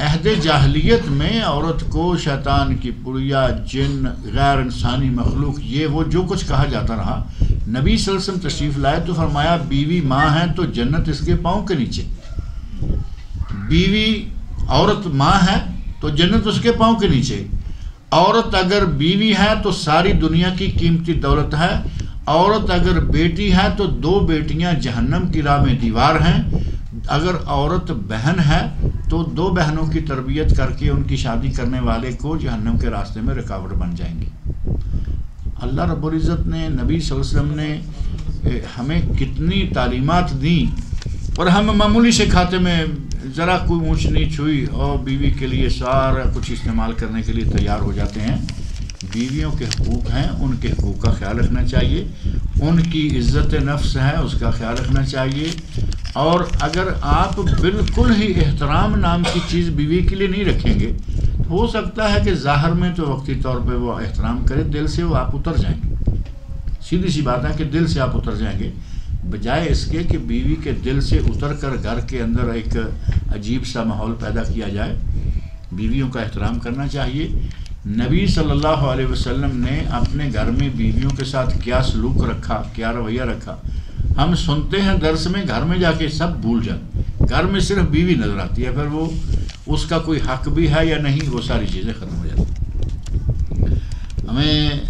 عہد جاہلیت میں عورت کو شیطان کی پڑیا، جن، غیر انسانی مخلوق، یہ وہ جو کچھ کہا جاتا رہا. نبی صلی اللہ علیہ وسلم تشریف لائے تو فرمایا بیوی ماں ہے تو جنت اس کے پاؤں کے نیچے. بیوی عورت ماں ہے تو جنت اس کے پاؤں کے نیچے. عورت اگر بیوی ہے تو ساری دنیا کی قیمتی دولت ہے. عورت اگر بیٹی ہے تو 2 بیٹیاں جہنم کی راہ میں دیوار ہیں. اگر عورت بہن ہے تو 2 بہنوں کی تربیت کر کے ان کی شادی کرنے والے کو جہنم کے راستے میں رکاوٹ بن جائیں گے. اللہ رب العزت نے، نبی صلی اللہ علیہ وسلم نے ہمیں کتنی تعلیمات دیں اور ہم معمولی سے کھاتے میں ذرا کوئی اونچ نیچ ہوئی اور بیوی کے لیے سارا کچھ استعمال کرنے کے لیے تیار ہو جاتے ہیں. بیویوں کے حقوق ہیں، ان کے حقوق کا خیال رکھنا چاہیے. ان کی عزت نفس ہے، اس کا خیال رکھنا چاہیے. اور اگر آپ بالکل ہی احترام نام کی چیز بیوی کے لیے نہیں رکھیں گے تو ہو سکتا ہے کہ ظاہر میں تو وقتی طور پہ وہ احترام کرے، دل سے وہ آپ اتر جائیں گے. سیدھی سی بات ہے کہ دل سے آپ اتر جائیں گے، بجائے اس کے کہ بیوی کے دل سے اتر کر گھر کے اندر ایک عجیب سا ماحول پیدا کیا جائے. بیویوں کا احترام کرنا چاہیے. نبی صلی اللہ علیہ وسلم نے اپنے گھر میں بیویوں کے ساتھ کیا سلوک رکھا، کیا رویہ رکھا، ہم سنتے ہیں درس میں، گھر میں جا کے سب بھول جاتے. گھر میں صرف بیوی نظر آتی ہے، پھر وہ اس کا کوئی حق بھی ہے یا نہیں، وہ ساری چیزیں ختم ہو جاتی. ہمیں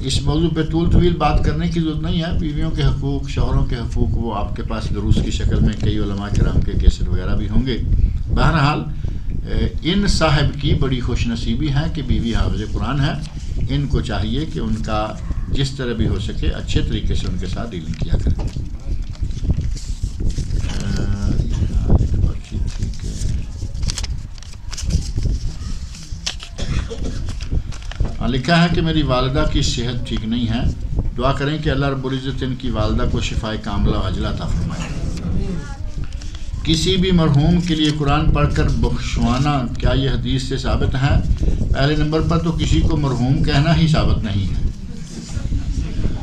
اس موضوع پہ طویل بات کرنے کی ضرورت نہیں ہے. بیویوں کے حقوق، شوہروں کے حقوق، وہ آپ کے پاس دروس کی شکل میں کئی علماء کرام کے کیسٹ وغیرہ بھی ہوں گے. بہرحال ان صاحب کی بڑی خوش نصیبی ہے کہ بیوی حافظ قرآن ہے. ان کو چاہیے کہ ان کا جس طرح بھی ہو سکے اچھے طریقے سے ان کے ساتھ ڈیلنگ کیا کریں. لکھا ہے کہ میری والدہ کی صحت ٹھیک نہیں ہے، دعا کریں کہ اللہ رب العزت ان کی والدہ کو شفائے کاملہ و عاجلہ عطا فرمائے. کسی بھی مرحوم کے لیے قرآن پڑھ کر بخشوانا کیا یہ حدیث سے ثابت ہے؟ پہلے نمبر پر تو کسی کو مرحوم کہنا ہی ثابت نہیں ہے.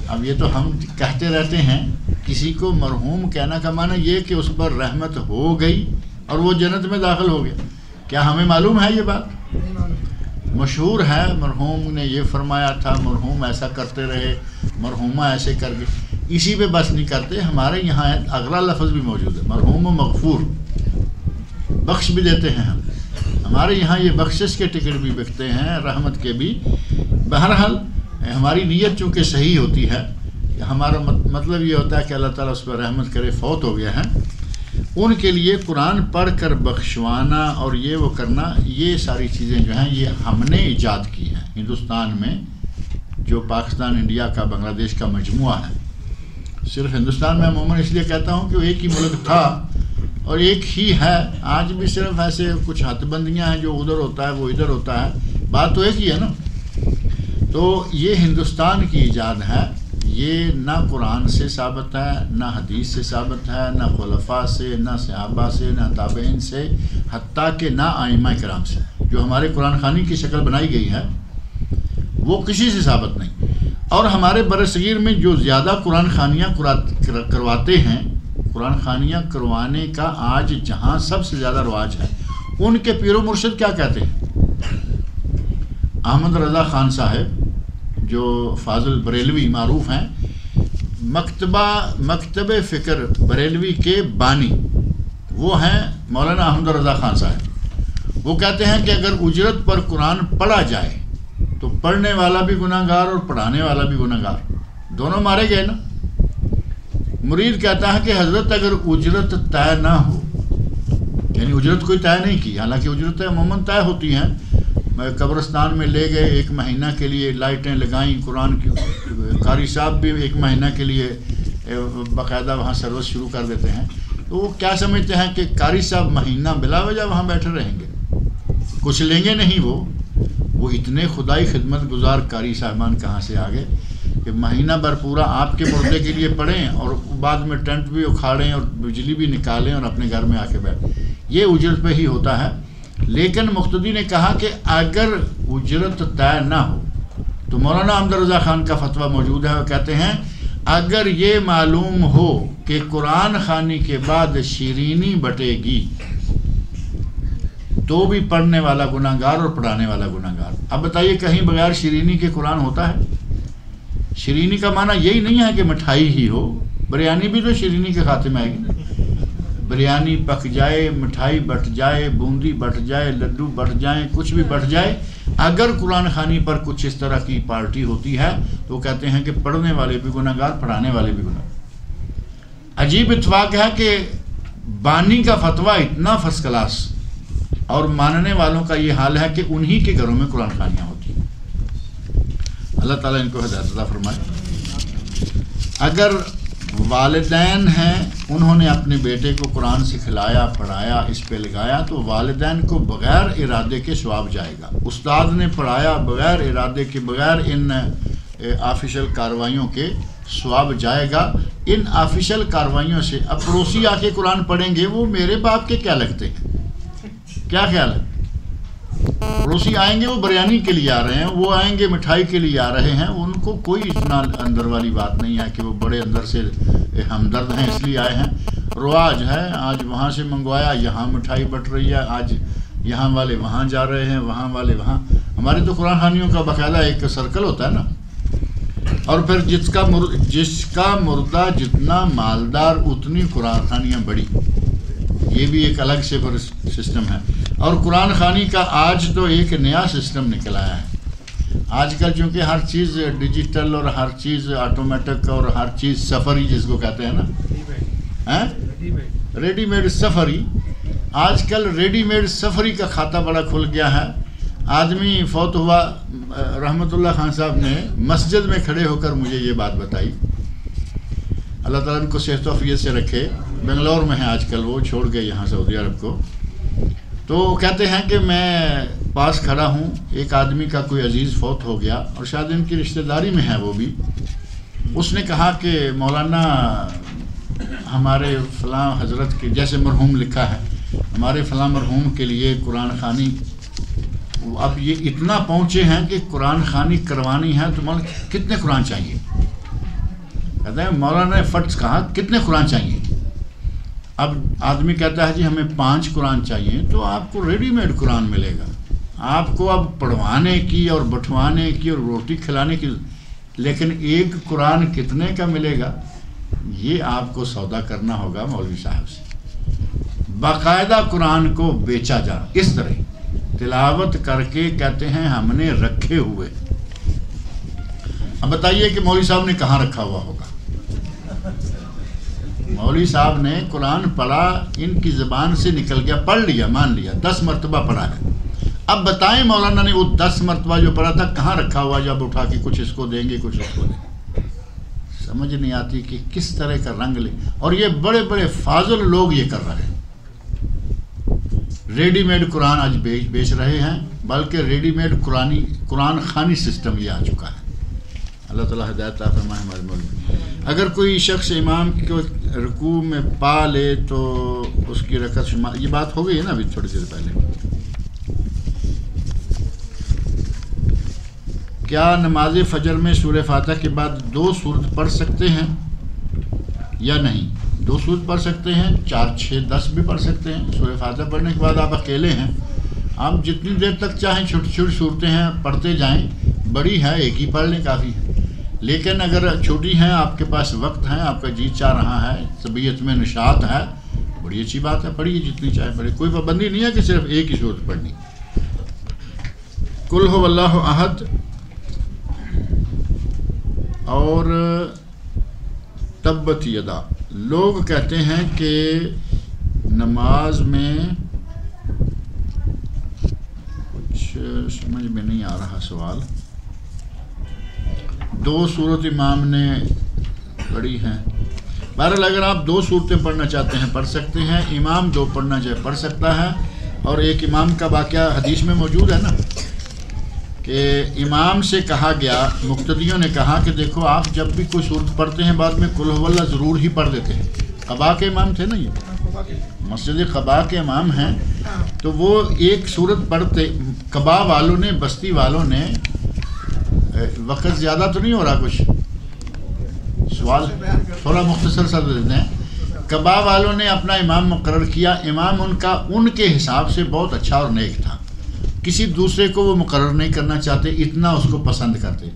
اب یہ تو ہم کہتے رہتے ہیں، کسی کو مرحوم کہنا کا معنی یہ کہ اس پر رحمت ہو گئی اور وہ جنت میں داخل ہو گیا. کیا ہمیں معلوم ہے یہ بات؟ مشہور ہے مرحوم نے یہ فرمایا تھا، مرحوم ایسا کرتے رہے، مرحومہ ایسے کر گئے. اسی پہ بس نہیں کرتے، ہمارے یہاں اگلا لفظ بھی موجود ہے، مرحوم و مغفور، بخش بھی دیتے ہیں ہم. ہمارے یہاں یہ بخشش کے ٹکٹ بھی بکتے ہیں، رحمت کے بھی. بہرحال ہماری نیت چونکہ صحیح ہوتی ہے، ہمارا مطلب یہ ہوتا ہے کہ اللہ تعالیٰ اس پر رحمت کرے، فوت ہو گیا ہے، ان کے لیے قرآن پڑھ کر بخشوانا اور یہ وہ کرنا، یہ ساری چیزیں جو ہیں یہ ہم نے ایجاد کی ہیں. ہندوستان میں جو پاکستان، انڈیا کا، بنگلہ دیش کا مجموعہ ہے. صرف ہندوستان میں عموماً اس لیے کہتا ہوں کہ وہ ایک ہی ملک تھا اور ایک ہی ہے. آج بھی صرف ایسے کچھ ہاتھ بندیاں ہیں، جو ادھر ہوتا ہے وہ ادھر ہوتا ہے، بات تو ایک ہی ہے نا. تو یہ ہندوستان کی ایجاد ہے. یہ نہ قرآن سے ثابت ہے، نہ حدیث سے ثابت ہے، نہ خلفاء سے، نہ صحابہ سے، نہ تابعین سے، حتیٰ کہ نہ ائمہ کرام سے. جو ہمارے قرآن خوانی کی شکل بنائی گئی ہے وہ کسی سے ثابت نہیں. اور ہمارے برصغیر میں جو زیادہ قرآن خوانیاں کرواتے ہیں، قرآن خوانیاں کروانے کا آج جہاں سب سے زیادہ رواج ہے، ان کے پیر و مرشد کیا کہتے ہیں؟ احمد رضا خان صاحب جو فاضل بریلوی معروف ہیں، مکتب فکر بریلوی کے بانی وہ ہیں مولانا احمد رضا خان صاحب. وہ کہتے ہیں کہ اگر اجرت پر قرآن پڑھا جائے تو پڑھنے والا بھی گناہ گار اور پڑھانے والا بھی گناہ گار، دونوں مارے گئے نا. مرید کہتا ہے کہ حضرت اگر اجرت طے نہ ہو، یعنی اجرت کوئی طے نہیں کی، حالانکہ اجرتیں عموماً طے ہوتی ہیں. قبرستان میں لے گئے، 1 مہینہ کے لیے لائٹیں لگائیں، قرآن کی قاری صاحب بھی 1 مہینہ کے لیے باقاعدہ وہاں سروس شروع کر دیتے ہیں. تو وہ کیا سمجھتے ہیں کہ قاری صاحب مہینہ بلا وجہ وہاں بیٹھے رہیں گے، کچھ لیں گے نہیں. وہ اتنے خدائی خدمت گزار قاری صاحبان کہاں سے آ گئے کہ مہینہ بھر پورا آپ کے مردے کے لیے پڑھیں اور بعد میں ٹینٹ بھی اکھاڑیں اور بجلی بھی نکالیں اور اپنے گھر میں آ کے بیٹھیں. یہ اجرت پہ ہی ہوتا ہے. لیکن مقتدی نے کہا کہ اگر اجرت طے نہ ہو تو مولانا احمد رضا خان کا فتویٰ موجود ہے. وہ کہتے ہیں اگر یہ معلوم ہو کہ قرآن خوانی کے بعد شیرینی بٹے گی تو بھی پڑھنے والا گناہ گار اور پڑھانے والا گناہ گار. اب بتائیے کہیں بغیر شیرینی کے قرآن ہوتا ہے؟ شیرینی کا معنی یہی نہیں ہے کہ مٹھائی ہی ہو. بریانی بھی تو شیرینی کے خاتے میں آئے گی. بریانی پک جائے، مٹھائی بٹ جائے، بوندی بٹ جائے، لڈو بٹ جائیں، کچھ بھی بٹ جائے، اگر قرآن خوانی پر کچھ اس طرح کی پارٹی ہوتی ہے تو کہتے ہیں کہ پڑھنے والے بھی گناہ گار، پڑھانے والے بھی گناہ گار. عجیب اتفاق ہے کہ بانی کا فتویٰ اتنا فرسٹ کلاس اور ماننے والوں کا یہ حال ہے کہ انہی کے گھروں میں قرآن خوانیاں ہوتی ہیں. اللہ تعالیٰ ان کو ہدایت عطا فرمائے. اگر والدین ہیں، انہوں نے اپنے بیٹے کو قرآن سکھلایا، پڑھایا، اس پہ لگایا، تو والدین کو بغیر ارادے کے ثواب جائے گا. استاد نے پڑھایا بغیر ارادے کے، بغیر ان آفیشل کارروائیوں کے، ثواب جائے گا. ان آفیشل کارروائیوں سے اب پڑوسی آ کے قرآن پڑھیں گے، وہ میرے باپ کے کیا لگتے ہیں؟ کیا خیال ہے؟ پڑوسی آئیں گے وہ بریانی کے لیے آ رہے ہیں، وہ آئیں گے مٹھائی کے لیے آ رہے ہیں، ان کو کوئی اتنا اندر والی بات نہیں ہے کہ وہ بڑے اندر سے ہمدرد ہیں اس لیے آئے ہیں. رواج ہے، آج وہاں سے منگوایا، یہاں مٹھائی بٹ رہی ہے، آج یہاں والے وہاں جا رہے ہیں، وہاں والے وہاں. ہمارے تو قرآن خوانیوں کا باقاعدہ ایک سرکل ہوتا ہے نا. اور پھر جس کا مردہ جتنا مالدار اتنی قرآن خوانیاں بڑی. یہ بھی ایک الگ سے سسٹم ہے. اور قرآن خوانی کا آج تو ایک نیا سسٹم نکل آیا ہے. آج کل چونکہ ہر چیز ڈیجیٹل اور ہر چیز آٹومیٹک اور ہر چیز سفری جس کو کہتے ہیں نا، ریڈی میڈ سفری. آج کل ریڈی میڈ سفری کا کھاتا بڑا کھل گیا ہے. آدمی فوت ہوا، رحمت اللہ خان صاحب نے مسجد میں کھڑے ہو کر مجھے یہ بات بتائی. اللہ تعالیٰ ان کو صحت و عافیت سے رکھے. بنگلور میں ہیں آج کل، وہ چھوڑ گئے یہاں سعودی عرب کو. تو کہتے ہیں کہ میں پاس کھڑا ہوں، ایک آدمی کا کوئی عزیز فوت ہو گیا اور شاید ان کی رشتہ داری میں ہے وہ بھی. اس نے کہا کہ مولانا ہمارے فلاں حضرت کے، جیسے مرحوم لکھا ہے، ہمارے فلاں مرحوم کے لیے قرآن خوانی، اب یہ اتنا پہنچے ہیں کہ قرآن خوانی کروانی ہے تو مولانا کتنے قرآن چاہیے؟ کہتے ہیں مولانا نے فرض کہا کتنے قرآن چاہیے؟ اب آدمی کہتا ہے جی ہمیں 5 قرآن چاہیے، تو آپ کو ریڈی میڈ قرآن ملے گا. آپ کو اب پڑھوانے کی اور بٹھوانے کی اور روٹی کھلانے کی، لیکن ایک قرآن کتنے کا ملے گا یہ آپ کو سودا کرنا ہوگا مولوی صاحب سے. باقاعدہ قرآن کو بیچا جا اس طرح تلاوت کر کے کہتے ہیں ہم نے رکھے ہوئے. اب بتائیے کہ مولوی صاحب نے کہاں رکھا ہوا ہوگا؟ مولوی صاحب نے قرآن پڑھا، ان کی زبان سے نکل گیا، پڑھ لیا، مان لیا، 10 مرتبہ پڑھا ہے. اب بتائیں مولانا نے وہ 10 مرتبہ جو پڑھا تھا کہاں رکھا ہوا، جب اٹھا کے کچھ اس کو دیں گے کچھ اس کو دیں گے، سمجھ نہیں آتی کہ کس طرح کا رنگ لے. اور یہ بڑے بڑے فاضل لوگ یہ کر رہے ہیں، ریڈی میڈ قرآن آج بیچ رہے ہیں، بلکہ ریڈی میڈ قرآن خوانی سسٹم یہ آ چکا ہے. اللہ تعالیٰ ہدایت عطا فرمائے ہمارے ملک میں. اگر کوئی شخص امام کو رکوع میں پا لے تو اس کی رکعت شمار، یہ بات ہو گئی ہے نا ابھی تھوڑی دیر پہلے. کیا نماز فجر میں سورہ فاتحہ کے بعد 2 سورت پڑھ سکتے ہیں یا نہیں؟ 2 سورت پڑھ سکتے ہیں، 4 6 10 بھی پڑھ سکتے ہیں. سورہ فاتحہ پڑھنے کے بعد آپ اکیلے ہیں، آپ جتنی دیر تک چاہیں چھوٹی چھوٹی صورتیں ہیں پڑھتے جائیں، بڑی ہے ایک ہی پڑھ لیں کافی ہے. لیکن اگر چھوٹی ہیں، آپ کے پاس وقت ہے، آپ کا جی چاہ رہا ہے، طبیعت میں نشاط ہے، بڑی اچھی بات ہے، پڑھیے جتنی چاہے پڑھیے، کوئی پابندی نہیں ہے کہ صرف ایک ہی صورت پڑھنی. قل هو اللہ احد اور تبت یدا. لوگ کہتے ہیں کہ نماز میں کچھ سمجھ میں نہیں آ رہا سوال. 2 سورت امام نے پڑھی ہیں. بہرحال اگر آپ 2 صورتیں پڑھنا چاہتے ہیں پڑھ سکتے ہیں، امام 2 پڑھنا چاہے پڑھ سکتا ہے. اور ایک امام کا واقعہ حدیث میں موجود ہے نا کہ امام سے کہا گیا، مقتدیوں نے کہا کہ دیکھو آپ جب بھی کوئی صورت پڑھتے ہیں بعد میں قل هو اللہ ضرور ہی پڑھ دیتے ہیں. قباء کے امام تھے نا، یہ مسجد قباء کے امام ہیں، تو وہ ایک صورت پڑھتے. قباء والوں نے، بستی والوں نے، وقت زیادہ تو نہیں ہو رہا، کچھ سوال تھوڑا مختصر سا دیتے ہیں. قباء والوں نے اپنا امام مقرر کیا. امام ان کے حساب سے بہت اچھا اور نیک تھا، کسی دوسرے کو وہ مقرر نہیں کرنا چاہتے، اتنا اس کو پسند کرتے.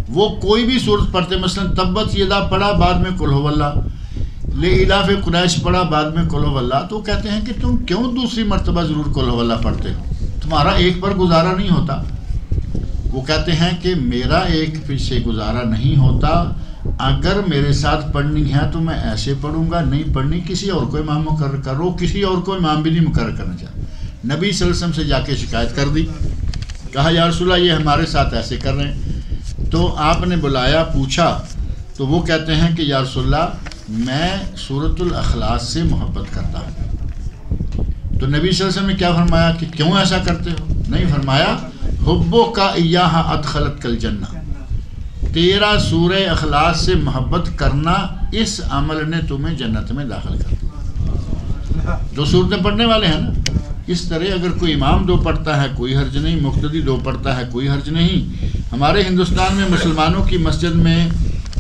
وہ کوئی بھی صورت پڑھتے، مثلا تبت یدا پڑھا بعد میں قل هو اللہ، لإلاف قریش پڑھا بعد میں قل هو اللہ، تو کہتے ہیں کہ تم کیوں دوسری مرتبہ ضرور قل هو اللہ پڑھتے ہو، تمہارا ایک پر گزارا نہیں ہوتا. وہ کہتے ہیں کہ میرا ایک سے گزارا نہیں ہوتا، اگر میرے ساتھ پڑھنی ہے تو میں ایسے پڑھوں گا، نہیں پڑھنی کسی اور کو امام مقرر کرو. کسی اور کو امام بھی نہیں مقرر کرنا چاہتا. نبی صلی اللہ علیہ وسلم سے جا کے شکایت کر دی، کہا یا رسول اللہ یہ ہمارے ساتھ ایسے کر رہے ہیں. تو آپ نے بلایا، پوچھا، تو وہ کہتے ہیں کہ یا رسول اللہ میں سورۃ الاخلاص سے محبت کرتا ہوں. تو نبی صلی اللہ علیہ وسلم نے کیا فرمایا کہ کیوں ایسا کرتے ہو؟ نہیں، فرمایا حبو کا ایہا ادخلت کل جنہ، تیرا سورہ اخلاص سے محبت کرنا اس عمل نے تمہیں جنت میں داخل کر دیا. 2 صورتیں پڑھنے والے ہیں نا. اس طرح اگر کوئی امام 2 پڑھتا ہے کوئی حرج نہیں، مقتدی 2 پڑھتا ہے کوئی حرج نہیں. ہمارے ہندوستان میں مسلمانوں کی مسجد میں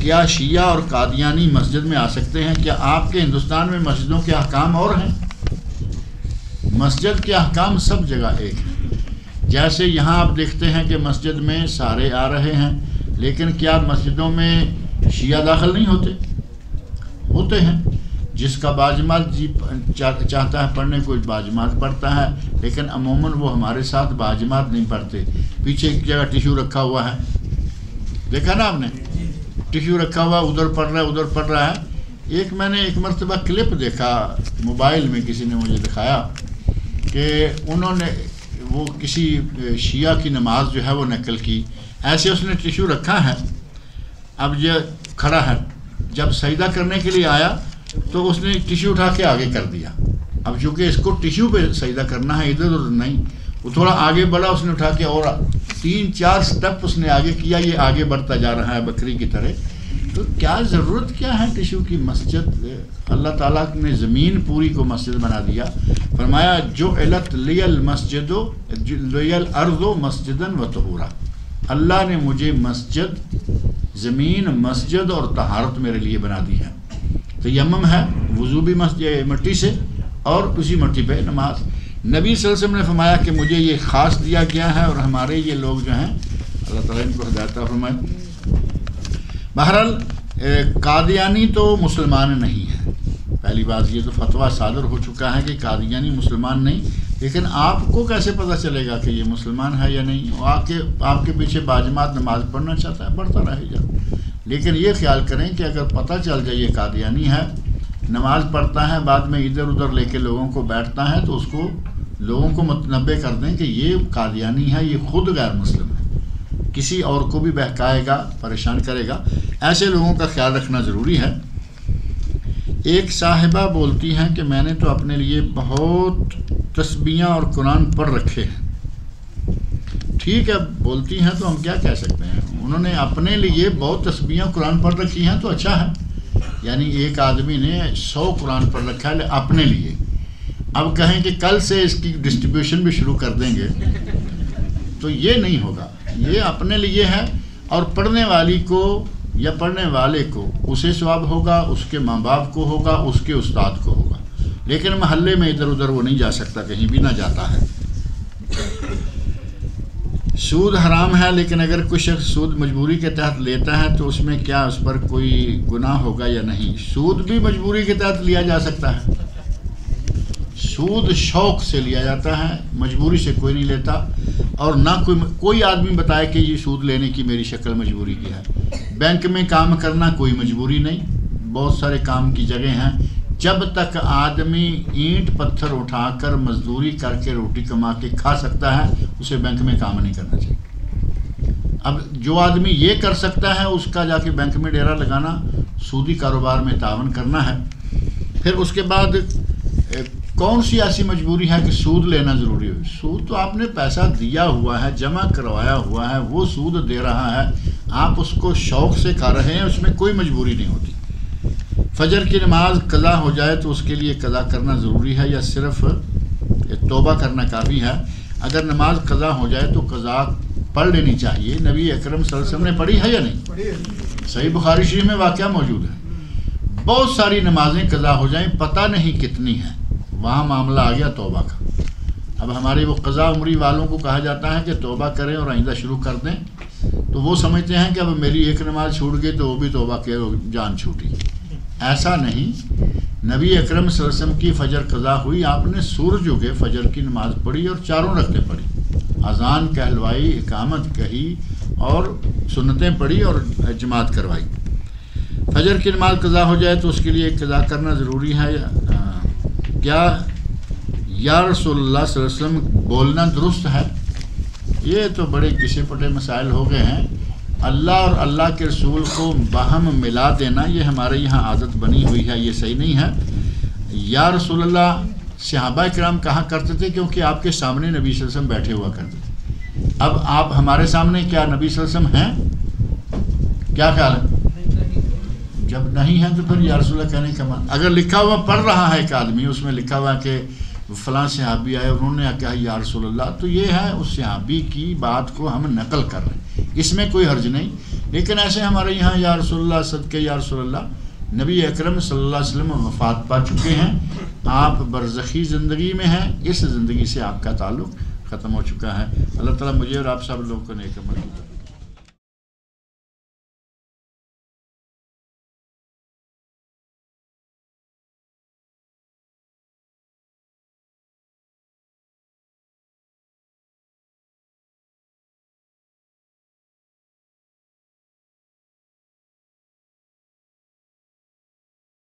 کیا شیعہ اور قادیانی مسجد میں آ سکتے ہیں؟ کیا آپ کے ہندوستان میں مسجدوں کے احکام اور ہیں؟ مسجد کے احکام سب جگہ ایک ہیں. جیسے یہاں آپ دیکھتے ہیں کہ مسجد میں سارے آ رہے ہیں، لیکن کیا مسجدوں میں شیعہ داخل نہیں ہوتے ہیں. جس کا باجماعت جی چاہتا ہے پڑھنے کو باجماعت پڑھتا ہے، لیکن عموماً وہ ہمارے ساتھ باجماعت نہیں پڑھتے. پیچھے ایک جگہ ٹیشو رکھا ہوا ہے، دیکھا نا آپ نے، ٹیشو رکھا ہوا، ادھر پڑھ رہا ہے ادھر پڑھ رہا ہے. میں نے ایک مرتبہ کلپ دیکھا موبائل میں، کسی نے مجھے دکھایا کہ انہوں نے وہ کسی شیعہ کی نماز جو ہے وہ نقل کی. ایسے اس نے ٹیشو رکھا ہے، اب یہ کھڑا ہے، جب سجدہ کرنے کے لیے آیا تو اس نے ٹیشو اٹھا کے آگے کر دیا. اب چونکہ اس کو ٹیشو پہ سجدہ کرنا ہے، ادھر ادھر نہیں، وہ تھوڑا آگے بڑھا، اس نے اٹھا کے اور 3-4 سٹیپ اس نے آگے کیا. یہ آگے بڑھتا جا رہا ہے بکری کی طرح. تو کیا ضرورت کیا ہے ٹیشو کی؟ مسجد اللہ تعالیٰ نے زمین پوری کو مسجد بنا دیا. فرمایا جو علت لیل مسجد لیل ارض مسجدن و طہورا، اللہ نے مجھے مسجد، زمین مسجد اور طہارت میرے لیے بنا دی ہے. تیمم ہے، وضو بھی مسجد مٹی سے، اور اسی مٹی پہ نماز. نبی صلی اللہ علیہ وسلم نے فرمایا کہ مجھے یہ خاص دیا گیا ہے، اور ہمارے یہ لوگ جو ہیں اللہ تعالیٰ ان کو ہدایت فرمائے. بہرحال قادیانی تو مسلمان نہیں ہے. پہلی بات یہ تو فتویٰ صادر ہو چکا ہے کہ قادیانی مسلمان نہیں، لیکن آپ کو کیسے پتہ چلے گا کہ یہ مسلمان ہے یا نہیں؟ آپ کے پیچھے باجماعت نماز پڑھنا چاہتا ہے، پڑھتا رہے گا. لیکن یہ خیال کریں کہ اگر پتہ چل جائے یہ قادیانی ہے، نماز پڑھتا ہے، بعد میں ادھر ادھر لے کے لوگوں کو بیٹھتا ہے، تو اس کو لوگوں کو متنبع کر دیں کہ یہ قادیانی ہے، یہ خود غیر مسلم ہے، کسی اور کو بھی بہکائے گا، پریشان کرے گا، ایسے لوگوں کا خیال رکھنا ضروری ہے۔ ایک صاحبہ بولتی ہیں کہ میں نے تو اپنے لیے بہت تسبیحاں اور قرآن پڑھ رکھے ہیں۔ ٹھیک ہے، بولتی ہیں تو ہم کیا کہہ سکتے ہیں، انہوں نے اپنے لیے بہت تسبیحاں قرآن پڑھ رکھی ہیں تو اچھا ہے، یعنی ایک آدمی نے 100 قرآن پڑھ رکھا ہے اپنے لیے، اب کہیں کہ کل سے اس کی ڈسٹریبیوشن بھی شروع کر دیں گے تو یہ نہیں ہوگا، یہ اپنے لیے ہے، اور پڑھنے والی کو یا پڑھنے والے کو اسے ثواب ہوگا، اس کے ماں باپ کو ہوگا، اس کے استاد کو ہوگا، لیکن محلے میں ادھر ادھر وہ نہیں جا سکتا، کہیں بھی نہ جاتا ہے۔ سود حرام ہے، لیکن اگر کوئی شخص سود مجبوری کے تحت لیتا ہے تو اس میں کیا اس پر کوئی گناہ ہوگا یا نہیں؟ سود بھی مجبوری کے تحت لیا جا سکتا ہے، سود شوق سے لیا جاتا ہے، مجبوری سے کوئی نہیں لیتا، اور نہ کوئی آدمی بتائے کہ یہ سود لینے کی میری شکل مجبوری کی ہے۔ بینک میں کام کرنا کوئی مجبوری نہیں، بہت سارے کام کی جگہ ہیں، جب تک آدمی اینٹ پتھر اٹھا کر مزدوری کر کے روٹی کما کے کھا سکتا ہے اسے بینک میں کام نہیں کرنا چاہیے۔ اب جو آدمی یہ کر سکتا ہے اس کا جا کے بینک میں ڈیرا لگانا، سودی کاروبار میں تعاون کرنا ہے۔ پھر اس کے بعد کون سی ایسی مجبوری ہے کہ سود لینا ضروری ہو؟ سود تو آپ نے پیسہ دیا ہوا ہے، جمع کروایا ہوا ہے، وہ سود دے رہا ہے، آپ اس کو شوق سے کھا رہے ہیں، اس میں کوئی مجبوری نہیں ہوتی۔ فجر کی نماز قضا ہو جائے تو اس کے لیے قضا کرنا ضروری ہے یا صرف توبہ کرنا کافی ہے؟ اگر نماز قضا ہو جائے تو قضا پڑھ لینی چاہیے، نبی اکرم صلی اللہ علیہ وسلم نے پڑھی ہے یا نہیں؟ صحیح بخاری شریف میں واقعہ موجود ہے، بہت ساری نمازیں قضا ہو جائیں، پتہ نہیں کتنی ہیں، وہاں معاملہ آ گیا توبہ کا۔ اب ہمارے وہ قضا عمری والوں کو کہا جاتا ہے کہ توبہ کریں اور آئندہ شروع کر دیں، تو وہ سمجھتے ہیں کہ اب میری ایک نماز چھوٹ گئی تو وہ بھی توبہ کے جان چھوٹی۔ ایسا نہیں، نبی اکرم صلی اللہ علیہ وسلم کی فجر قضا ہوئی، آپ نے سورج اگے فجر کی نماز پڑھی اور 4 رکعتیں پڑھی، اذان کہلوائی، اقامت کہی اور سنتیں پڑھی اور جماعت کروائی۔ فجر کی نماز قضا ہو جائے تو اس کے لیے قضا کرنا ضروری ہے کیا؟ یا رسول اللہ صلی اللہ علیہ وسلم بولنا درست ہے؟ یہ تو بڑے کسے پٹے مسائل ہو گئے ہیں۔ اللہ اور اللہ کے رسول کو باہم ملا دینا یہ ہمارے یہاں عادت بنی ہوئی ہے، یہ صحیح نہیں ہے۔ یا رسول اللہ صحابہ کرام کہا کرتے تھے کیونکہ آپ کے سامنے نبی صلی اللہ علیہ وسلم بیٹھے ہوا کرتے تھے۔ اب آپ ہمارے سامنے کیا نبی صلی اللہ علیہ وسلم ہیں؟ کیا خیال ہے؟ جب نہیں ہے تو پھر یا رسول اللہ کہنے کا معنی، اگر لکھا ہوا پڑھ رہا ہے ایک آدمی، اس میں لکھا ہوا کہ فلاں صحابی آئے انہوں نے کہا یا رسول اللہ، تو یہ ہے اس صحابی کی بات کو ہم نقل کر رہے ہیں، اس میں کوئی حرج نہیں۔ لیکن ایسے ہمارے یہاں یا رسول اللہ صدقے یا رسول اللہ، نبی اکرم صلی اللہ علیہ وسلم وفات پا چکے ہیں، آپ برزخی زندگی میں ہیں، اس زندگی سے آپ کا تعلق ختم ہو چکا ہے۔ اللہ تعالیٰ مجھے اور آپ سب لوگوں کو نیک عمل کی